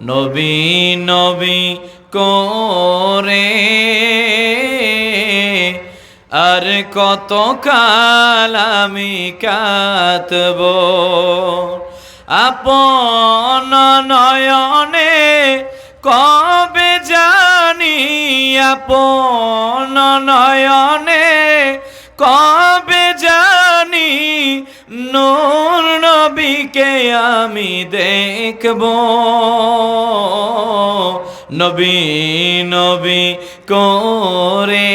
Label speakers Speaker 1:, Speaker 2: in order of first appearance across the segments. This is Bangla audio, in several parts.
Speaker 1: নবী নবী করে আর কত কাল আমি কাতব আপন নয়নে কবে জানি আপন নয়নে কবে জানি নূর নবীকে আমি দেখব নবী নবী করে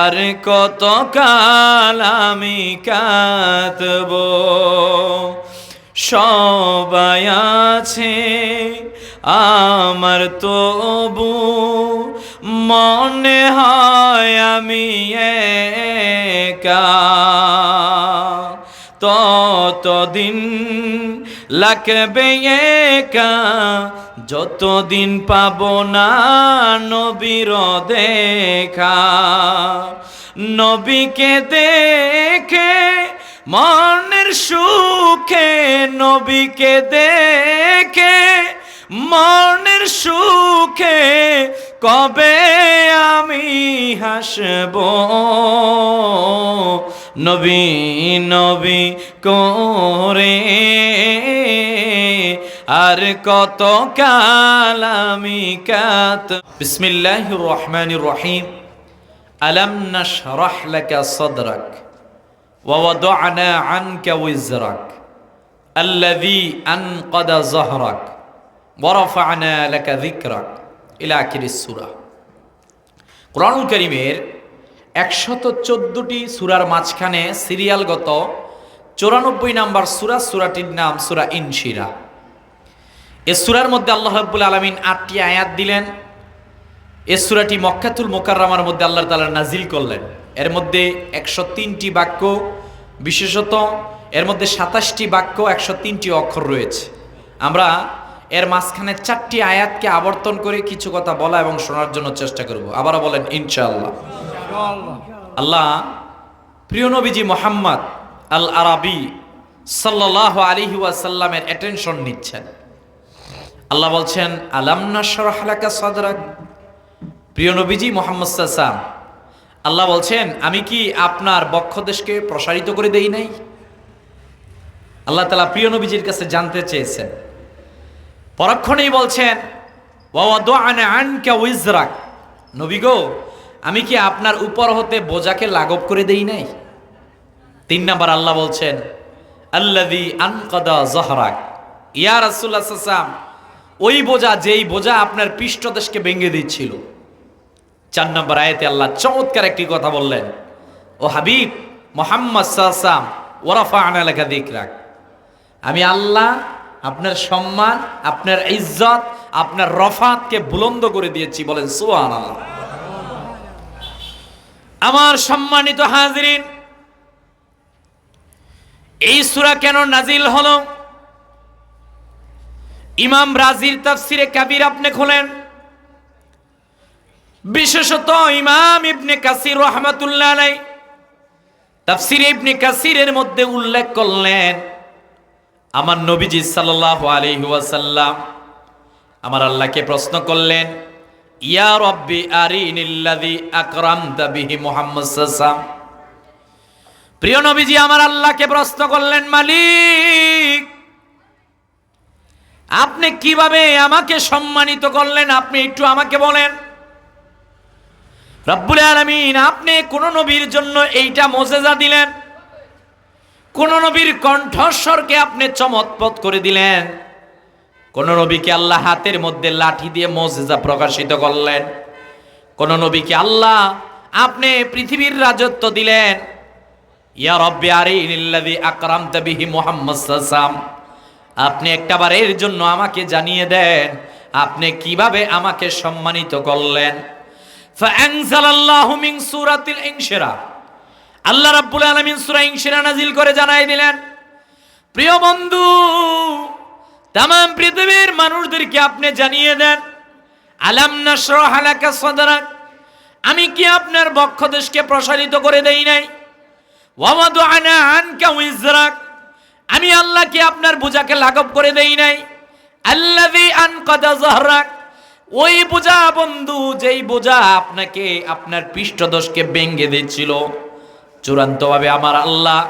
Speaker 1: আর কত কাল আমি কাতব সবাই আছে আমার তবু মনে হয় আমি একা ততদিন লাগবে একা যতদিন পাবো না নবীর দেখা নবীকে দেখে মনের সুখে নবীকে দেখে মনের সুখে কবে আমি হাসব নবী নবী করে আর কত কাল আমি কাত বিসমিল্লাহির রহমানির রহিম আলাম নাশরাহ লাকা সাদরাক ওয়া ওয়াদা'না আনকা ওয়িজরাক আল্লাযী আনকাদা যাহরাক ওয়া রাফা'না লাকা যিকরাক ইলা আখিরিস সূরা। কোরআনুল কারীমের 114টি সূরার মাঝখানে সিরিয়ালগত 94 নাম্বার সূরা, সূরাটির নাম সূরা ইনশিরাহ। এই সূরার মধ্যে আল্লাহ রাব্বুল আলামিন 8টি আয়াত দিলেন। এই সূরাটি মক্কাতুল মুকাররমার মধ্যে আল্লাহ তাআলা নাজিল করলেন। এর মধ্যে 103টি বাক্য, বিশেষত এর মধ্যে 27টি বাক্য, 103টি অক্ষর রয়েছে। আমরা এর মাঝখানে 4টি আয়াতকে আবর্তন করে কিছু কথা বলা এবং শোনার জন্য চেষ্টা করব। আবারও বলেন ইনশাআল্লাহ। আল্লাহ প্রিয় নবীজি মুহাম্মদ আল আরাবী সাল্লাল্লাহু আলাইহি ওয়াসাল্লামের অ্যাটেনশন নিচ্ছেন। আল্লাহ বলছেন আলাম নাশরাহ লাকা সাদরাক। প্রিয় নবীজি মুহাম্মদ সাল্লাল্লাহু আলাইহি ওয়াসাল্লাম, আল্লাহ বলছেন আমি কি আপনার বক্ষদেশকে প্রসারিত করে দেই নাই? আল্লাহ তাআলা প্রিয় নবীজির কাছে জানতে চেয়েছেন। পরক্ষণেই বলছেন ওয়া ওয়াদা'না আনকা ওয়িজরাক, নবী গো আমি কি আপনার উপর হতে বোঝাকে লাঘব করে দেই নাই? 3 নাম্বার আল্লাহ বলছেন আল্লাযী আনকাদা যাহরাক, ইয়া রাসূলুল্লাহ সাল্লাল্লাহু আলাইহি ওয়াসাল্লাম ওই বোঝা যেই বোঝা আপনার পৃষ্ঠদেশকে ভেঙে দিচ্ছিল। 4 নম্বর আয়াতে আল্লাহ চমৎকার একটি কথা বললেন, ও হাবিব মুহাম্মদ সাল্লাল্লাহু আলাইহি ওয়াসাল্লাম ওয়া রাফা'না লাকা যিকরাক, আমি আল্লাহ আপনার সম্মান, আপনার ইজ্জত, আপনার রফাতকে বুলন্দ করে দিয়েছি। বলেন সুবহানাল্লাহ। আমার সম্মানিত হাজিরিন, এই সূরা কেন নাজিল হলো? ইমাম রাজির তাফসিরে কাবির আপনি খোলেন, বিশেষত ইমাম ইবনে কাসির রাহমাতুল্লাহ আলাইহি তাফসিরে ইবনে কাসিরের মধ্যে উল্লেখ করলেন আমার নবীজি সাল্লাল্লাহু আলাইহি ওয়াসাল্লাম আমার আল্লাহকে প্রশ্ন করলেন, ইয়া রব্বি আরিনিল্লাযী আকরামতা বিহি মুহাম্মদ সাল্লাল্লাহু আলাইহি ওয়াসাল্লাম। প্রিয় নবীজি আমার আল্লাহকে প্রশ্ন করলেন, মালিক আপনি কিভাবে আমাকে সম্মানিত করলেন, আপনি একটু আমাকে বলেন। রব্বুল আলামিন আপনি কোন নবীর জন্য এইটা মুজিজা দিলেন, কোন নবীর কণ্ঠস্বরকে আপনি চমৎকার করে দিলেন, কোন নবীকে আল্লাহ হাতের মধ্যে লাঠি দিয়ে মুজিজা প্রকাশিত করলেন, কোন নবীকে আল্লাহ আপনি পৃথিবীর রাজত্ব দিলেন। ইয়া রব্বি আরিনিল্লাযী আকরামতা বিহি মুহাম্মদ সাল্লাল্লাহু আলাইহি ওয়াসাল্লাম, আপনি একটাবার এর জন্য আমাকে জানিয়ে দেন আপনি কিভাবে আমাকে সম্মানিত করলেন। ফাআনজালাল্লাহু মিন সূরাতিল ইনশিরাহ, আল্লাহ রাব্বুল আলামিন সূরা ইনশিরাহ নাজিল করে জানাই দিলেন, প্রিয় বন্ধু তাম পৃথিবীর মানুষদেরকে আপনি জানিয়ে দেন, আলাম নাশরাহ লাকা সাদরাক, আমি কি আপনার বক্ষদেশকে প্রসারিত করে দেই নাই? ওয়া ওয়াদা'না আনকা ওয়িজরাক, আমি আল্লাহ কি আপনার বোঝাকে লাঘব করে দেই নাই? আল্লাযী আনকাদা যাহরাক, ওই বোঝা বন্ধু, যেই বোঝা আপনাকে আপনার পৃষ্ঠদেশকে ভেঙে দিচ্ছিল, চূড়ান্তভাবে আমার আল্লাহ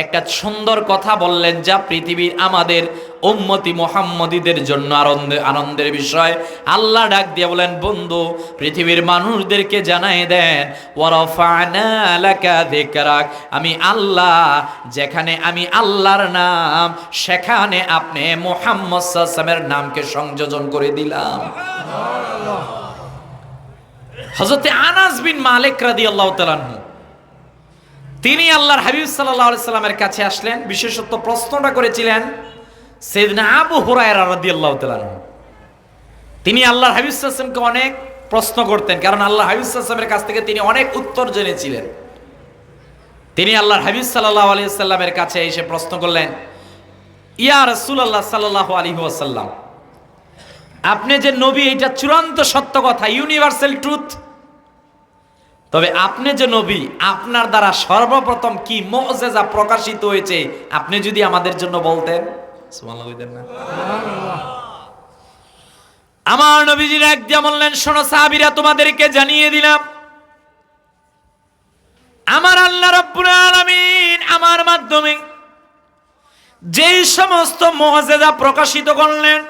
Speaker 1: একটা সুন্দর কথা বললেন, যা পৃথিবীর আমাদের উম্মতি মুহাম্মদীদের জন্য আনন্দের বিষয়। আল্লাহ ডাক দিয়ে বলেন, বন্ধু পৃথিবীর মানুষদেরকে জানাই দেন, ওয়ারাফা'না লাকা যিকরাক, আমি আল্লাহ, যেখানে আমি আল্লাহর নাম, সেখানে আপনি মুহাম্মদ সাল্লাল্লাহু আলাইহি ওয়াসাল্লামের নামকে সংযোজন করে দিলাম। হযরত আনাস বিন মালিক রাদিয়াল্লাহু তাআলা আনহু, তিনি আল্লাহর হাবিব সাল্লাল্লাহু আলাইহি সাল্লামের কাছে আসলেন, বিশেষত প্রশ্নটা করেছিলেন সাইয়েদনা আবু হুরায়রা রাদিয়াল্লাহু তাআলা আনহু। তিনি আল্লাহর হাবিব সাল্লাল্লাহু আলাইহি সাল্লামকে অনেক প্রশ্ন করতেন, কারণ আল্লাহর হাবিব সাল্লাল্লাহু আলাইহি সাল্লামের কাছ থেকে তিনি অনেক উত্তর জেনেছিলেন। তিনি আল্লাহর হাবিব সাল্লাল্লাহু আলাইহি সাল্লামের কাছে এসে প্রশ্ন করলেন, ইয়া রাসূলুল্লাহ সাল্লাল্লাহু আলাইহি ওয়াসাল্লাম, আপনি যে নবী, এটা চূড়ান্ত সত্য কথা, ইউনিভার্সাল ট্রুথ, তবে আপনি যে নবী, আপনার দ্বারা সর্বপ্রথম কি মুআজিজা প্রকাশিত হয়েছে, আপনি যদি আমাদের জন্য বলতেন। সুবহানাল্লাহ বলতেন না? আমার নবীজি ডাক দিয়ে বললেন, শোনো সাহাবীরা, তোমাদেরকে জানিয়ে দিলাম, আমার আল্লাহ রাব্বুল আলামিন আমার মাধ্যমে যেই সমস্ত মুআজিজা প্রকাশিত করলেন,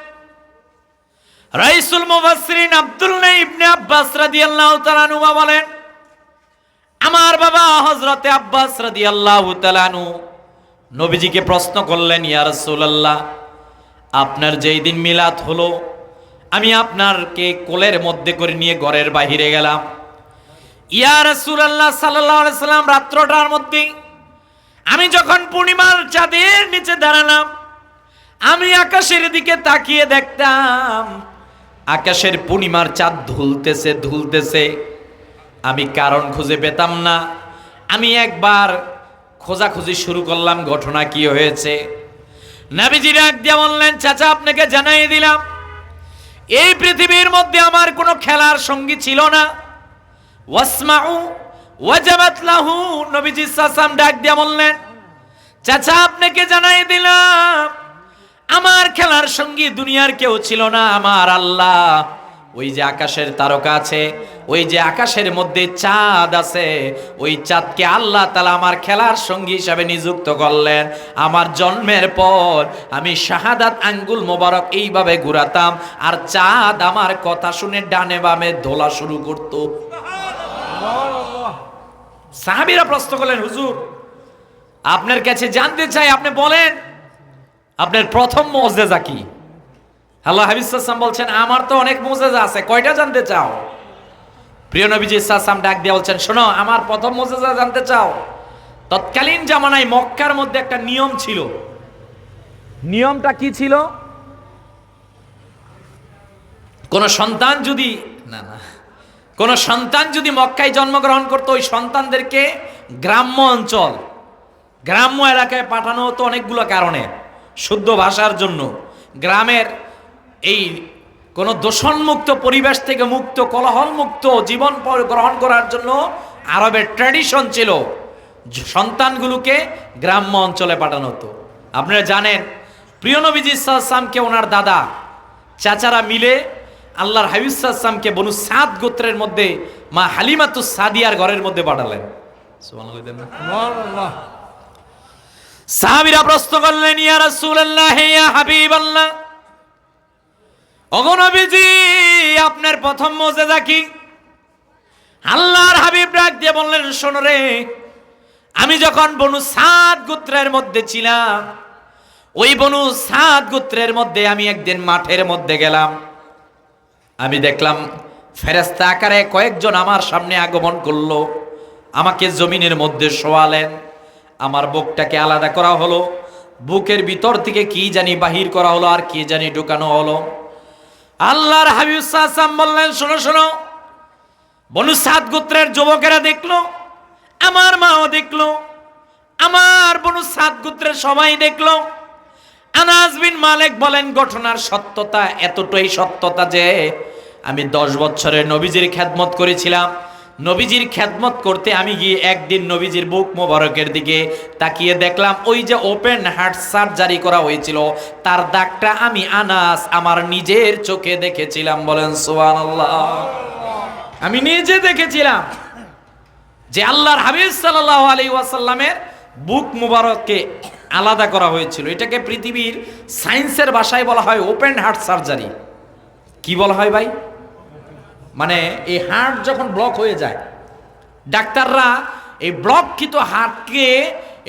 Speaker 1: রাইসুল মুফাসসিরিন আব্দুল্লাহ ইবনে আব্বাস রাদিয়াল্লাহু তাআলা আনহু বলেন, আমার বাবা হযরতে আব্বাস রাদিয়াল্লাহু তাআলা আনহু নবীজিকে প্রশ্ন করলেন, ইয়া রাসূলুল্লাহ, আপনার যেই দিন মিলাদ হলো, আমি আপনারকে কোলের মধ্যে করে নিয়ে ঘরের বাহিরে গেলাম। ইয়া রাসূলুল্লাহ সাল্লাল্লাহু আলাইহি সাল্লাম, রাত্রটার মধ্যে আমি যখন পূর্ণিমার চাঁদের নিচে দাঁড়ালাম, আমি আকাশের দিকে তাকিয়ে দেখতাম আকাশের পূর্ণিমার চাঁদ ধুলতেছে। আমি কারণ খুঁজে পেতাম না। আমি একবার খোঁজাখুঁজি শুরু করলাম, ঘটনা কি হয়েছে। নবীজি ডাক দিয়ে বললেন, চাচা, আপনাকে জানাই দিলাম, এই পৃথিবীর মধ্যে আমার কোনো খেলার সঙ্গী ছিল না। ওয়াসমাউ ওয়াজাবাত লাহু, নবীজি সাসাম ডাক দিয়ে বললেন, চাচা, আপনাকে জানাই দিলাম, আমার খেলার সঙ্গী দুনিয়ার কেউ ছিল না, আমার আল্লাহ। ওই যে আকাশের তারকা আছে, ওই যে আকাশের মধ্যে চাঁদ আছে, ওই চাঁদকে আল্লাহ তাআলা আমার খেলার সঙ্গী হিসাবে নিযুক্ত করলেন। আমার জন্মের পর আমি শাহাদাত আঙ্গুল মোবারক এইভাবে ঘুরাতাম, আর চাঁদ আমার কথা শুনে ডানে বামে দোলা শুরু করত। সাহাবীরা প্রশ্ন করলেন, হুজুর, আপনার কাছে জানতে চাই, আপনি বলেন আপনার প্রথম মুআজিজা কি? আল্লাহ হাবিব সাল্লাল্লাহু আলাইহি ওয়াসাল্লাম বলছেন, আমার তো অনেক মুআজিজা আছে, কয়টা জানতে চাও? প্রিয় নবীজি সাল্লাল্লাহু আলাইহি ওয়াসাল্লাম ডাক দিয়ে বলছেন, শোনো, আমার প্রথম মুআজিজা জানতে চাও? তৎকালীন জামানায় মক্কার মধ্যে একটা নিয়ম ছিল। নিয়মটা কি ছিল? কোন সন্তান যদি মক্কায় জন্মগ্রহণ করতো, ওই সন্তানদেরকে গ্রাম্য অঞ্চল, গ্রাম্য এলাকায় পাঠানো হতো অনেকগুলো কারণে। শুদ্ধ ভাষার জন্য, গ্রামের এই কোন দূষণমুক্ত পরিবেশ থেকে মুক্ত, কোলাহল মুক্ত জীবন গ্রহণ করার জন্য আরবের ট্র্যাডিশন ছিল সন্তানগুলোকে গ্রাম্য অঞ্চলে পাঠানো হতো। আপনারা জানেন, প্রিয় নবীজি সাল্লাল্লাহু আলাইহি ওয়াসাল্লামকে ওনার দাদা চাচারা মিলে আল্লাহর হাবিব সাল্লাল্লাহু আলাইহি ওয়াসাল্লামকে বনু সাদ গোত্রের মধ্যে মা হালিমাতুস সাদিয়ার ঘরের মধ্যে পাঠালেন। সুবহানাল্লাহ। সাহাবীরা প্রশ্ন করলেন, ইয়া রাসূলুল্লাহ, ইয়া হাবিবাল্লাহ, ওগো নবীজি, আপনার প্রথম মুআজিজা কি? আল্লাহর হাবিব ডাক দিয়ে বললেন, শোনো রে, আমি যখন বনু সাদ গোত্রের মধ্যে ছিলাম, ওই বনু সাদ গোত্রের মধ্যে আমি একদিন মাঠের মধ্যে গেলাম। আমি দেখলাম ফেরেশতা আকারে কয়েকজন আমার সামনে আগমন করলো, আমাকে জমিনের মধ্যে শোয়ালেন, আমার বুকটাকে আলাদা করা হলো, বুকের ভিতর থেকে কি জানি বাহির করা হলো, আর কি জানি ঢুকানো হলো। আল্লাহর হাবিব সাল্লাল্লাহু আলাইহি ওয়াসাল্লাম বললেন, শোনো শোনো, বনু সাদ গোত্রের যুবকেরা দেখলো, আমার মাও দেখলো, আমার বনু সাদ গোত্রের সবাই দেখলো। আনাস বিন মালিক বলেন, ঘটনার সত্যতা এতটাই সত্যতা যে আমি 10 বছরের নবীজির খেদমত করেছিলাম, নবীজির খেদমত করতে আমি গিয়ে একদিন নবীজির বুক মোবারকের দিকে তাকিয়ে দেখলাম ওই যে ওপেন হার্ট সার্জারি করা হয়েছিল তার দাগটা আমি আনাস আমার নিজের চোখে দেখেছিলাম। বলেন সুবহানাল্লাহ। আমি নিজে দেখেছিলাম যে আল্লাহর হাবিব সাল্লাল্লাহু আলাইহি ওয়াসাল্লামের বুক মোবারককে আলাদা করা হয়েছিল। এটাকে পৃথিবীর সায়েন্সের ভাষায় বলা হয় ওপেন হার্ট সার্জারি। কি বলা হয় ভাই? মানে এই হার্ট যখন ব্লক হয়ে যায়, ডাক্তাররা এই ব্লককৃত হার্টকে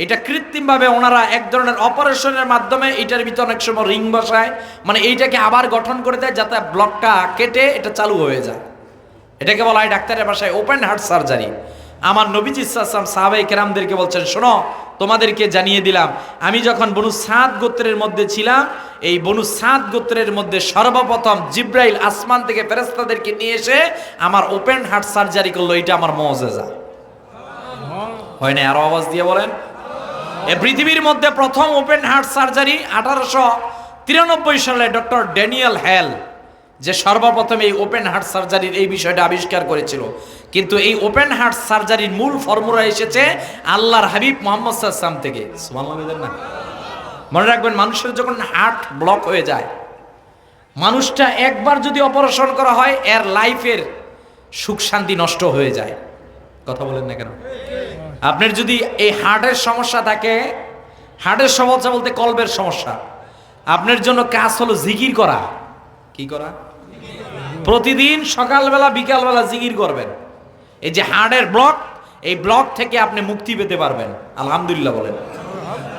Speaker 1: এটা কৃত্রিমভাবে ওনারা এক ধরনের অপারেশনের মাধ্যমে এটার ভিতরে অনেক সময় রিং বসায়, মানে এইটাকে আবার গঠন করে দেয় যাতে ব্লকটা কেটে এটা চালু হয়ে যায়। এটাকে বলা হয় ডাক্তারের ভাষায় ওপেন হার্ট সার্জারি। আমার নবীজি সাল্লাল্লাহু আলাইহি ওয়াসাল্লাম সাহাবায়ে কেরামদেরকে বলছেন, শোনো তোমাদেরকে জানিয়ে দিলাম, আমি যখন বনু সাদ গোত্রের মধ্যে ছিলাম, এই বনু সাদ গোত্রের মধ্যে সর্বপ্রথম জিব্রাইল আসমান থেকে ফেরেশতাদেরকে নিয়ে এসে আমার ওপেন হার্ট সার্জারি করলো। এটা আমার মুআজিজা। হয় না? আরো আওয়াজ দিয়ে বলেন। এই পৃথিবীর মধ্যে প্রথম ওপেন হার্ট সার্জারি 1893 সালে ডক্টর ড্যানিয়েল হেল যে সর্বপ্রথম এই ওপেন হার্ট সার্জারির এই বিষয়টা আবিষ্কার করেছিল। কিন্তু এই ওপেন হার্ট সার্জারির মূল ফর্মুলা এসেছে আল্লাহর হাবিব মুহাম্মদ সাল্লাল্লাহু আলাইহি ওয়াসাল্লাম থেকে। সুবহানাল্লাহ না? মনে রাখবেন, মানুষের যখন হার্ট ব্লক হয়ে যায়, মানুষটা একবার যদি অপারেশন করা হয় এর লাইফের সুখ শান্তি নষ্ট হয়ে যায়। কথা বলেন না কেন? আপনার যদি এই হার্টের সমস্যা থাকে, হার্টের সমস্যা বলতে কলবের সমস্যা, আপনার জন্য কাজ হলো জিকির করা। কি করা? প্রতিদিন সকালবেলা বিকালবেলা জিকির করবেন। এই যে হার্টের ব্লক, এই ব্লক থেকে আপনি মুক্তি পেতে পারবেন। আলহামদুলিল্লাহ বলেন।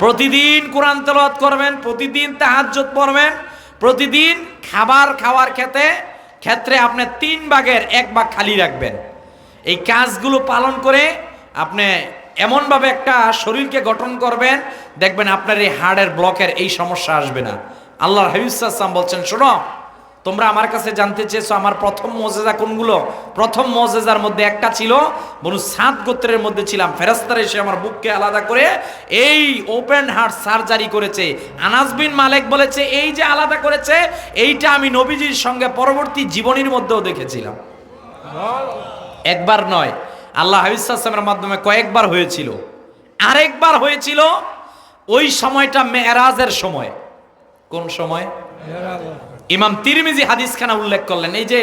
Speaker 1: প্রতিদিন কোরআন তেলাওয়াত করবেন, প্রতিদিন তাহাজ্জুদ পড়বেন, প্রতিদিন খাবার খাওয়ার ক্ষেত্রে আপনি 3 ভাগের 1 ভাগ খালি রাখবেন। এই কাজগুলো পালন করে আপনি এমনভাবে একটা শরীরকে গঠন করবেন, দেখবেন আপনার এই হার্টের ব্লকের এই সমস্যা আসবে না। আল্লাহর হাবিব সাল্লাল্লাহু আলাইহি ওয়াসাল্লাম বলছেন, শোনো তোমরা আমার কাছে জানতে চেয়েছো আমার প্রথম মুআজিজা কোনগুলো? প্রথম মুআজিজার মধ্যে একটা ছিল বনু সাদ গোত্রের মধ্যে ছিলাম, ফেরেশতারা এসে আমার বুককে আলাদা করে এই ওপেন হার্ট সার্জারি করেছে। আনাস বিন মালিক বলেছে এই যে আলাদা করেছে এইটা আমি নবীজির সঙ্গে পরবর্তী জীবনীর মধ্যেও দেখেছিলাম। একবার নয়, আল্লাহ হাবিব সাল্লাল্লাহু আলাইহি ওয়াসাল্লামের মাধ্যমে কয়েকবার হয়েছিল। আরেকবার হয়েছিল ওই সময়টা মেরাজের সময়। কোন সময়? ইমাম তিরমিজি হাদিসখানা উল্লেখ করলেন। এই যে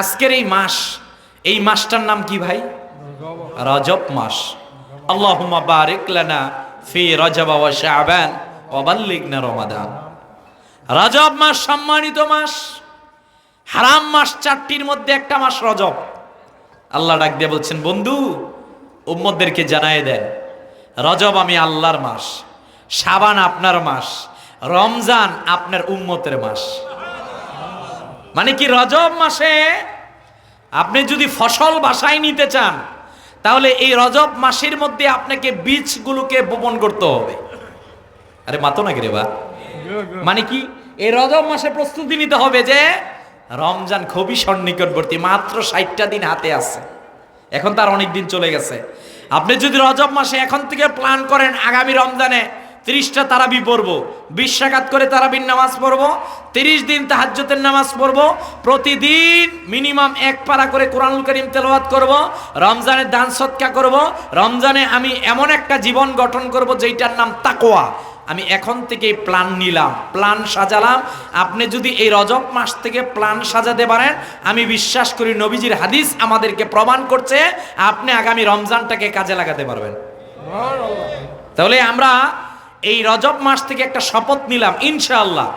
Speaker 1: আজকের এই মাস, এই মাসটার নাম কি ভাই? রজব মাস। আল্লাহুম্মা বারিক লানা ফি রজব ওয়া শাবান ওয়া বাল্লিগনা রমাদান। রজব মাস সম্মানিত মাস, হারাম মাস 4টির মধ্যে একটা মাস রজব। আল্লাহ ডাক দিয়ে বলছেন, বন্ধু উম্মতদেরকে জানায় দেন রজব আমি আল্লাহর মাস, শাবান আপনার মাস, রমজান আপনার উম্মতের মাস। মানে কি, রজব মাসে আপনি যদি ফসল বাসায় নিতে চান তাহলে এই রজব মাসের মধ্যে আপনাকে বীজগুলোকে বপন করতে হবে। আরে মাতো নাকি রে বা? মানে কি, এই রজব মাসে প্রস্তুতি নিতে হবে যে রমজান খুবই সন্নিকটবর্তী, মাত্র 60টা দিন হাতে আছে, এখন তার অনেক দিন চলে গেছে। আপনি যদি রজব মাসে এখন থেকে প্ল্যান করেন আগামী রমজানে 30টা তারাবি পড়বো, 20 রাকাত করে তারাবির নামাজ পড়বো, 30 দিন তাহাজ্জুদের নামাজ পড়বো, প্রতিদিন মিনিমাম 1 পারা করে কোরআনুল কারীম তেলাওয়াত করব, রমজানে দান সদকা করব, রমজানে আমি এমন একটা জীবন গঠন করব যেটার নাম তাকওয়া। আমি এখন থেকেই প্ল্যান নিলাম, প্ল্যান সাজালাম। আপনি যদি এই রজব মাস থেকে প্ল্যান সাজাতে পারেন, আমি বিশ্বাস করি নবীজির হাদিস আমাদেরকে প্রমাণ করছে আপনি আগামী রমজানটাকে কাজে লাগাতে পারবেন। তাহলে আমরা এই রজব মাস থেকে একটা শপথ নিলাম, ইনশাআল্লাহ,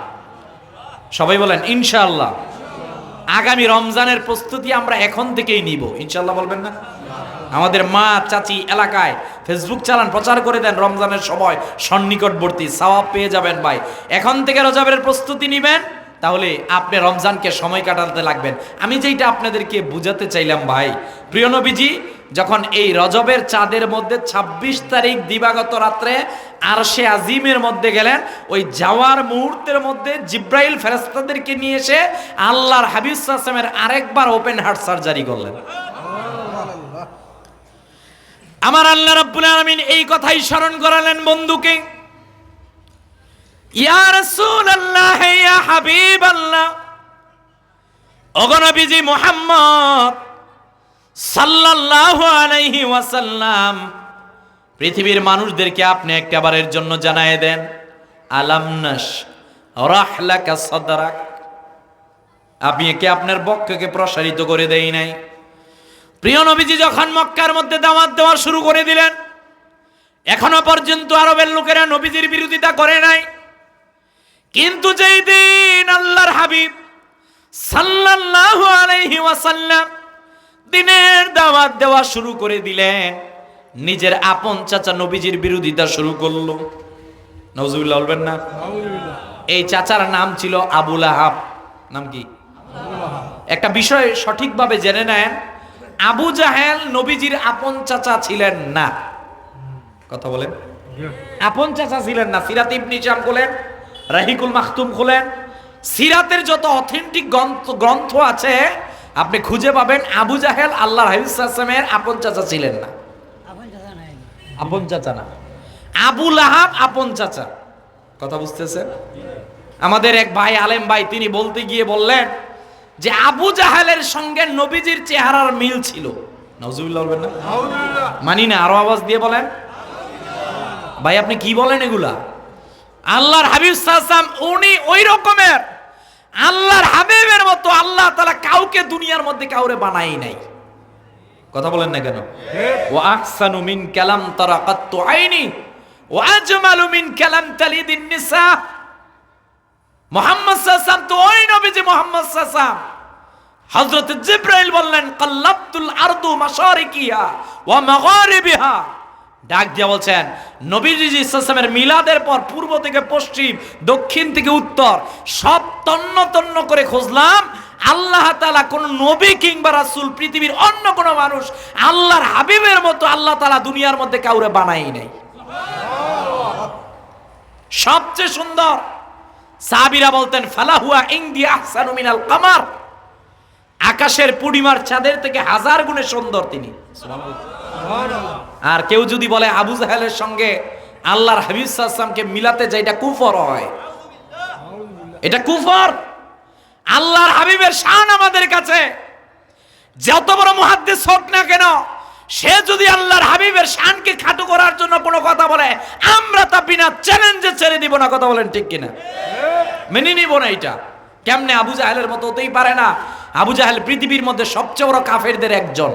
Speaker 1: সবাই বলেন ইনশাআল্লাহ, আগামী রমজানের প্রস্তুতি আমরা এখন থেকেই নিব। ইনশাআল্লাহ বলবেন না? আমাদের মা চাচি এলাকায় ফেসবুক চালান, প্রচার করে দেন রমজানের সময় সন্নিকটবর্তী, সওয়াব পেয়ে যাবেন ভাই। এখন থেকে রজবের প্রস্তুতি নেবেন, তাহলে আপনি রমজানকে সময় কাটাতে লাগবেন। আমি যেটা আপনাদেরকে বুঝাতে চাইলাম ভাই, প্রিয় নবীজি যখন এই রজবের চাঁদের মধ্যে 26 তারিখ দিবাগত রাত্রে আরশে আজিমের মধ্যে গেলেন, ওই যাওয়ার মুহূর্তের মধ্যে জিব্রাইল ফেরেশতাদেরকে নিয়ে এসে আল্লাহর হাবিব সাল্লাল্লাহু আলাইহি ওয়াসাল্লামের আরেকবার ওপেন হার্ট সার্জারি করলেন। আমার আল্লাহ রাব্বুল আলামিন এই কথাই স্মরণ করালেন বন্ধুকে, ইয়া রাসূলুল্লাহ, ইয়া হাবিবাল্লাহ, ওগো নবীজি মুহাম্মদ, সাল্লাল্লাহু আলাইহি ওয়াসাল্লাম, পৃথিবীর মানুষদেরকে আপনি একবারের জন্য জানায় দেন, আলাম নাশরাহ লাকা সাদরাক, আমি কি আপনার বক্ষকে প্রসারিত করে দেই নাই? প্রিয় নবীজি যখন মক্কার মধ্যে দাওয়াত দেওয়া শুরু করে দিলেন, এখনো পর্যন্ত আরবের লোকেরা নবীজির বিরোধিতা করে নাই। কিন্তু যেই দিন আল্লাহর হাবিব সাল্লাল্লাহু আলাইহি ওয়াসাল্লাম দিনের দাওয়াত দেওয়া শুরু করে দিলেন, নিজের আপন চাচা নবীজির বিরোধিতা শুরু করলো। নাউজুবিল্লাহ বলবেন না? এই চাচার নাম ছিল আবু লাহাব। নাম কি? একটা বিষয় সঠিকভাবে জেনে নেন, আবু জাহেল নবীজির আপন চাচা ছিলেন না। কথা বলেন, আপন চাচা ছিলেন না। সিরাত ইবনে হিশাম খোলেন, রাহিকুল মাখতুম খোলেন, সিরাতের যত অথেন্টিক গ্রন্থ আছে আপনি খুঁজে পাবেন আবু জাহেল আল্লাহর হাবিব সাল্লাল্লাহু আলাইহি ওয়াসাল্লামের আপন চাচা ছিলেন না। আপন চাচা না, আবু লাহাব আপন চাচা। কথা বুঝতেছেন? আমাদের এক ভাই আলেম ভাই, তিনি বলতে গিয়ে বললেন যে আবু জাহেলের সঙ্গে নবীজির চেহারার মিল ছিল। নাউজুবিল্লাহ বলবেন না? মানি না, আরো আওয়াজ দিয়ে বলেন। ভাই আপনি কি বলেন এগুলা? আল্লাহর হাবিব সাল্লাল্লাহু আলাইহি ওয়াসাল্লাম উনি ওই রকমের, আল্লাহর হাবিবের মতো আল্লাহ তাআলা কাউকে দুনিয়ার মধ্যে কাউরে বানাই নাই। কথা বলেন না কেন? ওয়া আহসানু মিন কালাম তারাকাতু আইনি ওয়া আজমালু মিন কালাম তালিদিন নিসা। মুহাম্মদ সাল্লাল্লাহু আলাইহি ওয়াসাল্লাম তো ওই নবীজি মুহাম্মদ সাল্লাল্লাহু আলাইহি ওয়াসাল্লাম। হযরত জিবরাইল বললেন কাল্লাবতুল আরদু মাশারিকিহা ওয়া মাগারিবিহা, ডাক দিয়ে বলছেন নবীজি সাল্লাল্লাহু আলাইহি ওয়াসাল্লামের মিলাদের পর পূর্ব থেকে পশ্চিম, দক্ষিণ থেকে উত্তর সব তন্ন তন্ন করে খুঁজলাম, আল্লাহ তাআলা কোন নবী কিংবা রাসূল, পৃথিবীর অন্য কোন মানুষ আল্লাহর হাবিবের মতো আল্লাহ তাআলা দুনিয়ার মধ্যে কাউরে বানাই নাই। সবচেয়ে সুন্দর সাহাবীরা বলতেন ফালাহুয়া ইনদি আহসানু মিনাল কামার, আকাশের পূর্ণিমার চাঁদের থেকে হাজার গুণে সুন্দর তিনি। সুবহানাল্লাহ। আর কেউ যদি বলে আবু জাহেলের সঙ্গে আল্লাহর হাবিব সাল্লাল্লাহু আলাইহি ওয়াসাল্লামকে মিলাতে যায়, এটা কুফর হয়, এটা কুফর। আল্লাহর হাবিবের শান আমাদের কাছে যত বড় মুহাদ্দিস হোক না কেন, সে যদি আল্লাহর হাবিবের শানকে খাটো করার জন্য কোনো কথা বলে, আমরা তা বিনা চ্যালেঞ্জে ছেড়ে দিব না। কথা বলেন ঠিক কিনা? মেনে নিব না। এটা কেমনে? আবু জাহেলের মতো হতেই পারে না। আবু জাহেল পৃথিবীর মধ্যে সবচেয়ে বড় কাফেরদের একজন।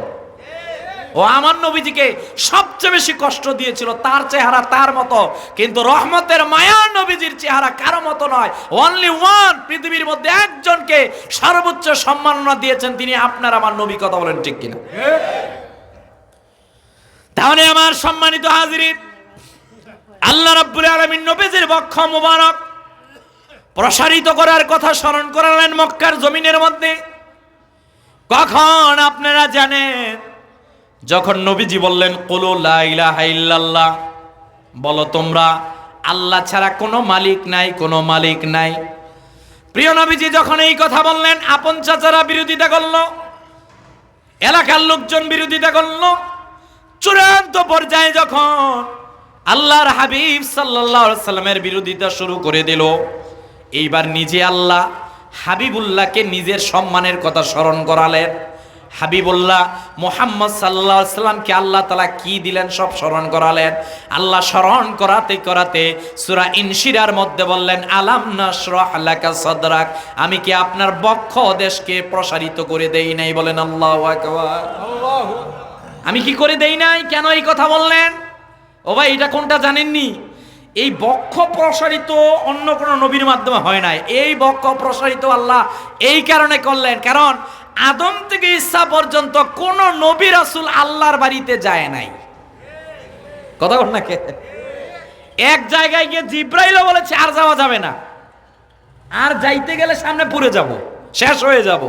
Speaker 1: ও আমার নবীজিকে সবচেয়ে বেশি কষ্ট দিয়েছিল, তার চেহারা তার মতো, কিন্তু রহমতের মায়া নবীজির চেহারা কারো মতো নয়। অনলি ওয়ান, পৃথিবীর মধ্যে একজনকে সর্বোচ্চ সম্মাননা দিয়েছেন, তিনি আপনার আমার নবী। কথা বলেন ঠিক কিনা? তাহলে আমার সম্মানিত হাজিরিন, আল্লাহ রাব্বুল আলামিন নবীজির বক্ষ মুবারক প্রসারিত করার কথা স্মরণ করালেন মক্কার জমিনের মধ্যে। কখন আপনারা জানেন? যখন নবীজি বললেন কুলু লা ইলাহা ইল্লাল্লাহ, বলো তোমরা আল্লাহ ছাড়া কোনো মালিক নাই, কোনো মালিক নাই। প্রিয় নবীজি যখন এই কথা বললেন, আপন চাচারা বিরোধিতা করলো, এলাকার লোকজন বিরোধিতা করলো। চূড়ান্ত পর্যায়ে যখন আল্লাহর হাবিব সাল্লাল্লাহু আলাইহি ওয়াসাল্লামের বিরোধিতা শুরু করে দিল, এইবার নিজে আল্লাহ হাবিবুল্লাহকে নিজের সম্মানের কথা স্মরণ করালেন। হাবিবুল্লাহ মুহাম্মদ সাল্লাল্লাহু আলাইহি ওয়াসাল্লামকে আল্লাহ তাআলা কি দিলেন সব স্মরণ করালেন। আল্লাহ স্মরণ করাতে করাতে সূরা ইনশিরার মধ্যে বললেন আলাম নাশরাহ লাকা সাদরাক, আমি কি আপনার বক্ষ দেশকে প্রসারিত করে দেই নাই? বলেন আল্লাহু আকবার। আমি কি করে দেই নাই? কেন এই কথা বললেন? ও ভাই, এটা কোনটা জানেননি? এই বক্ষ প্রসারিত অন্য কোন নবীর মাধ্যমে হয় নাই। এই বক্ষ প্রসারিত আল্লাহ এই কারণে করলেন, কারণ আদম থেকে ঈসা পর্যন্ত কোন নবী রাসূল আল্লাহর বাড়িতে যায় নাই। কথা বল না কে? এক জায়গায় গিয়ে জিব্রাইলও বলেছে আর যাওয়া যাবে না, আর যাইতে গেলে সামনে পড়ে যাব, শেষ হয়ে যাব,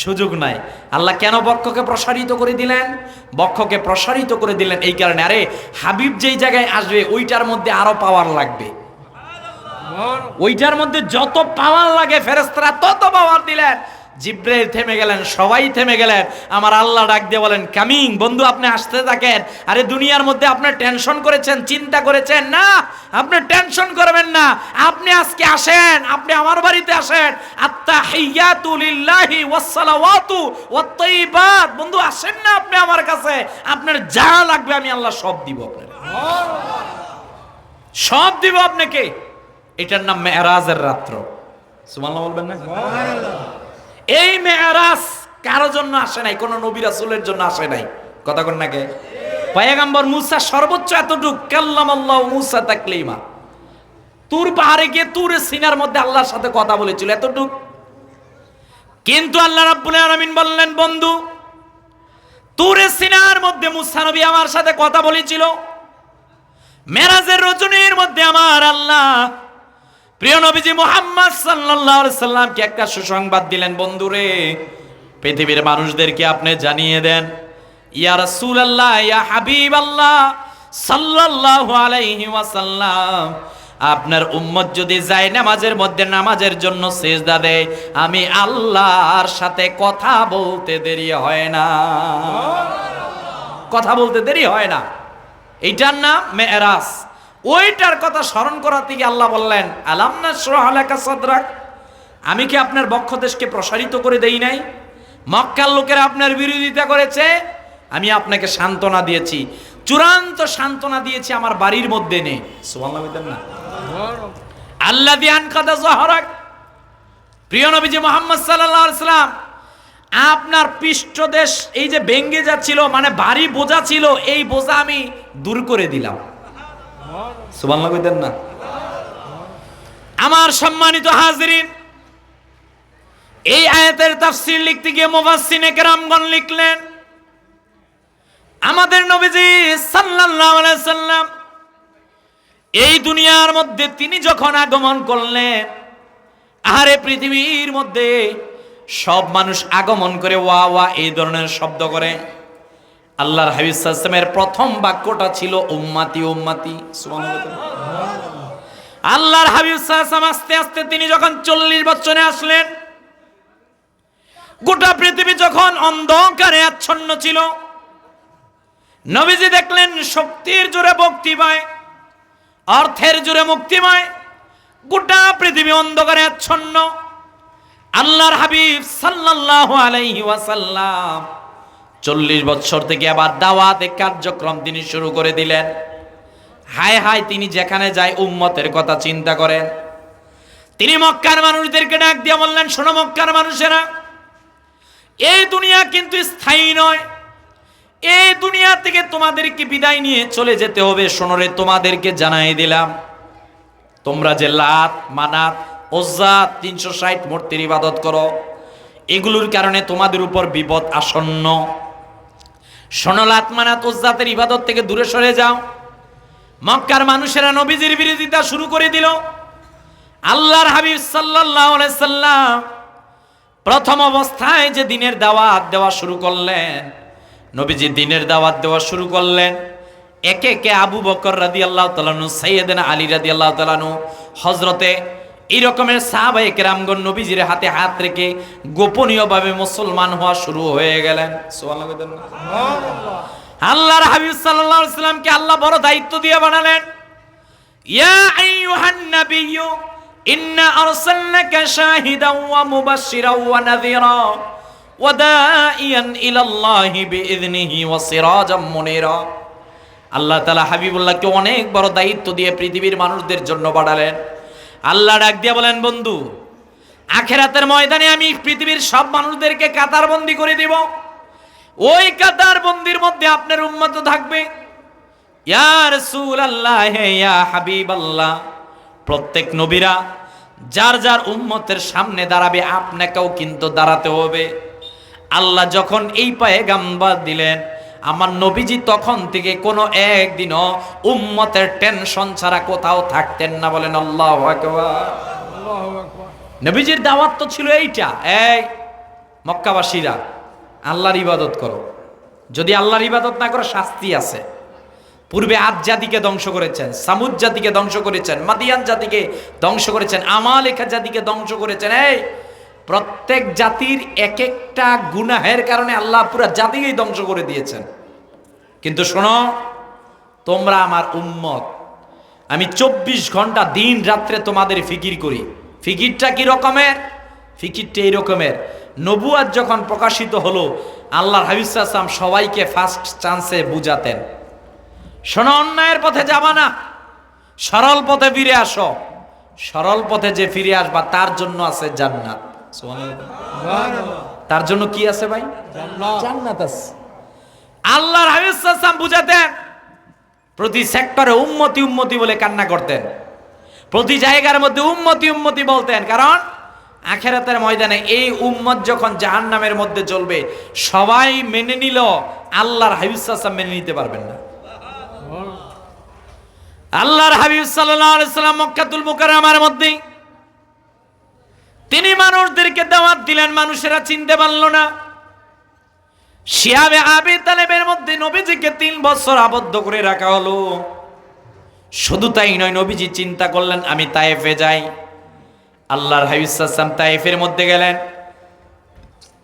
Speaker 1: সুযোগ নাই। আল্লাহ কেন বক্ষকে প্রসারিত করে দিলেন? বক্ষকে প্রসারিত করে দিলেন এই কারণে, আরে হাবিব যেই জায়গায় আসবে ওইটার মধ্যে আরো পাওয়ার লাগবে, ওইটার মধ্যে যত পাওয়ার লাগে ফেরেশতারা তত পাওয়ার দিলেন। জিব্রাইল থেমে গেলেন, সবাই থেমে গেলেন। আমার আল্লাহ ডাক দিয়ে বলেন কামিং, বন্ধু আপনি আসতে থাকেন। আরে দুনিয়ার মধ্যে আপনি টেনশন করেছেন, চিন্তা করেছেন না, আপনি টেনশন করবেন না, আপনি আজকে আসেন, আপনি আমার বাড়িতে আসেন, আর আত-তাহিয়াতু লিল্লাহি ওয়াস-সালাওয়াতু ওয়াত-তাইয়িবাত। বন্ধু আসেন না আপনি আমার কাছে, আপনার যা লাগবে আমি আল্লাহ সব দিব আপনাকে, সব দিব আপনাকে। এটার নাম মেরাজের রাত্র। সুবহানাল্লাহ বলবেন না? সুবহানাল্লাহ। এই মেরাজ কারোর জন্য আসে নাই, কোন নবী রাসূলের জন্য আসে নাই। কথা কোন নাকি? পয়গম্বর মুসা সর্বোচ্চ এতটুক, কাল্লামাল্লাহু মুসা তাকলিমা। তুর পাহাড়ে গিয়ে তুরে সিনার মধ্যে আল্লাহর সাথে কথা বলেছিল, এতটুক। কিন্তু আল্লাহ রাব্বুল আলামিন বললেন, বন্ধু তুরে সিনার মধ্যে মুসা নবী আমার সাথে কথা বলেছিল, মেরাজের রজনীর মধ্যে আমার আল্লাহ প্রিয় নবীজি মুহাম্মদ সাল্লাল্লাহু আলাইহি সাল্লামকে একটা সুসংবাদ দিলেন, বন্ধুরে পৃথিবীর মানুষদেরকে আপনি জানিয়ে দেন, ইয়া রাসূলুল্লাহ ইয়া হাবিবাল্লাহ সাল্লাল্লাহু আলাইহি ওয়াসাল্লাম, আপনার উম্মত যদি যায় নামাজের মধ্যে নামাজের জন্য সিজদা দেয়, আমি আল্লাহর সাথে কথা বলতে দেরি হয় না, কথা বলতে দেরি হয় না। এইটার নাম মেরাজ। ওইটার কথা স্মরণ করাতে গিয়ে আল্লাহ বললেন, আলাম নাশরাহ লাকা সাদরাক, আমি কি আপনার বক্ষদেশকে প্রসারিত করে দেই নাই? মক্কার লোকেরা আপনার বিরোধিতা করেছে, আমি আপনাকে সান্ত্বনা দিয়েছি, চূড়ান্ত সান্ত্বনা দিয়েছি আমার বাড়ির মধ্যে নেই। সুবহানাল্লাহ বলতেন না? আল্লাযী আনকাদা যাহরাক, প্রিয় নবীজি মুহাম্মদ সাল্লাল্লাহু আলাইহি সাল্লাম আপনার পৃষ্ঠদেশ এই যে ভেঙে যাচ্ছিল, মানে ভারী বোঝা ছিল, এই বোঝা আমি দূর করে দিলাম। সুবহানাল্লাহ বলতেন না? আমার সম্মানিত হাজিরিন, এই আয়াতের তাফসীর লিখতে গিয়ে মুফাসসিরিনে কেরামগণ লিখলেন, আমাদের নবীজি সাল্লাল্লাহু আলাইহি সাল্লাম এই দুনিয়ার মধ্যে তিনি যখন আগমন করলেন, আরে পৃথিবীর মধ্যে সব মানুষ আগমন করে ওয়া ওয়া এই ধরনের শব্দ করে। আল্লাহর হাবিব সাল্লাল্লাহু আলাইহি ওয়াসাল্লামের প্রথম বাক্যটা ছিল উম্মতি উম্মতি। সুবহানাল্লাহ। আল্লাহর হাবিব সাল্লাল্লাহু আলাইহি ওয়াসাল্লাম আস্তে আস্তে তিনি যখন 40 বছরে আসলেন, গোটা পৃথিবী যখন অন্ধকারে আচ্ছন্ন ছিল, নবীজি দেখলেন শক্তির জোরে মুক্তি পায়, অর্থের জোরে মুক্তি পায়, গোটা পৃথিবী অন্ধকারে আচ্ছন্ন। আল্লাহর হাবিব সাল্লাল্লাহু আলাইহি ওয়াসাল্লাম 40 বছর থেকে আবার দাওয়াতের কার্যক্রম তিনি শুরু করে দিলেন। হায় হায়, তিনি যেখানে যায় উম্মতের কথা চিন্তা করেন। তিনি মক্কার মানুষদেরকে ডাক দিয়ে বললেন, শোনো মক্কার মানুষেরা, এই দুনিয়া কিন্তু স্থায়ী নয়, এই দুনিয়া থেকে তোমাদেরকে বিদায় নিয়ে চলে যেতে হবে। শোনো রে, তোমাদেরকে জানাই দিলাম, তোমরা যে লাত মানাত উজ্জা 360 মূর্তির ইবাদত করো, এগুলোর কারণে তোমাদের উপর বিপদ আসন্ন। শোনো, লাত মানাত উজ্জাতের ইবাদত থেকে দূরে সরে যাও। মক্কার মানুষেরা নবীজির বিরোধিতা শুরু করে দিল। আল্লাহর হাবিব সাল্লাল্লাহু আলাইহি সাল্লাম প্রথম অবস্থায় যে দিনের দাওয়াত দেওয়া শুরু করলেন, নবীজি দিনের দাওয়াত দেওয়া শুরু করলেন। একে একে আবু বকর রাদিয়াল্লাহু তাআলা আনহু, সাইয়েদনা আলী রাদিয়াল্লাহু তাআলা আনহু, হযরতে এই রকমের সাহাবায়ে কেরামগণ নবীজির হাতে হাত রেখে গোপনীয়ভাবে মুসলমান হওয়া শুরু হয়ে গেলেন। সুবহানাল্লাহ। আল্লাহর হাবিব সাল্লাল্লাহু আলাইহি সাল্লামকে আল্লাহ বড় দায়িত্ব দিয়ে বানালেন। ইয়া আইয়ুহান নাবিয়্যু ইন্না আরসালনাকা শাহিদান ওয়া মুবাশশিরান ওয়া নাযীরা ওয়া দাঈয়ান ইলাল্লাহি বিইযনিহি ওয়া সিরাজাম মুনীরা। আল্লাহ তাআলা হাবিবুল্লাহকে অনেক বড় দায়িত্ব দিয়ে পৃথিবীর মানুষদের জন্য বাড়ালেন। আল্লাহ ডাক দিয়ে বলেন, বন্ধু আখিরাতের ময়দানে আমি পৃথিবীর সব মানুষদেরকে কাতারবন্দি করে দিব, ওই কাতারবন্দির মধ্যে আপনার উম্মত থাকবে। ইয়া রাসূলুল্লাহ, ইয়া হাবিবাল্লাহ, প্রত্যেক নবীরা যার যার উম্মতের সামনে দাঁড়াবে, আপনাকেও কিন্তু দাঁড়াতে হবে। আল্লাহ যখন এই পয়গাম্বর দিলেন, আমার নবীজি তখন থেকে কোনো একদিনও উম্মতের টেনশন ছাড়া কোথাও থাকতেন না। বলেন আল্লাহু আকবার। নবীজির দাওয়াত তো ছিল এইটা, এই মক্কাবাসীরা আল্লাহর ইবাদত করো, যদি আল্লাহর ইবাদত না করো শাস্তি আছে। পূর্বে আদ জাতিকে ধ্বংস করেছেন, সামুদ জাতিকে ধ্বংস করেছেন, মাদিয়ান জাতিকে ধ্বংস করেছেন, আমালেকা জাতিকে ধ্বংস করেছেন। এই প্রত্যেক জাতির এক একটা গুনাহের কারণে আল্লাহ পুরো জাতিকেই ধ্বংস করে দিয়েছেন। কিন্তু শোনো, তোমরা আমার উম্মত, আমি 24 ঘন্টা দিন রাত্রে তোমাদের ফিকির করি। ফিকিরটা কি রকমের? ফিকিরটা এই রকমের, নবুয়াত যখন প্রকাশিত হলো আল্লাহর হাবিব সাল্লাল্লাহু আলাইহি ওয়াসাল্লাম সবাইকে ফার্স্ট চান্সে বুঝাতেন, শোনো অন্যায়ের পথে যাবা না, সরল পথে ফিরে আসো, সরল পথে যে ফিরে আসবা তার জন্য আছে জান্নাত। সুবহানাল্লাহ। তার জন্য কি আছে ভাই? জান্নাত আছে। আল্লাহর হাবিব সাল্লাল্লাহু আলাইহি ওয়াসাল্লাম বুঝাতেন, প্রতি সেক্টরে উম্মতি উম্মতি বলে কান্না করতেন, প্রতি জায়গার মধ্যে উম্মতি উম্মতি বলতেন, কারণ আখিরাতের ময়দানে এই উম্মত যখন জাহান্নামের মধ্যে চলবে সবাই মেনে নিল, আল্লাহর হাবিব সাল্লাল্লাহু আলাইহি ওয়াসাল্লাম মেনে নিতে পারবেন না। আল্লাহর হাবিব সাল্লাল্লাহু আলাইহি ওয়াসাল্লাম মক্কাতুল মুকাররমার মধ্যে তিনি মানুষদেরকে দাওয়াত দিলেন, মানুষেরা চিনতে পারল না। শিয়াবে আবি তালেবের মধ্যে নবীজিকে 3 বছর আবদ্ধ করে রাখা হলো। শুধু তাই নয়, নবীজি চিন্তা করলেন আমি তায়েফে যাই। আল্লাহর হাবিব সাল্লাল্লাহু আলাইহি ওয়াসাল্লাম তায়েফের মধ্যে গেলেন।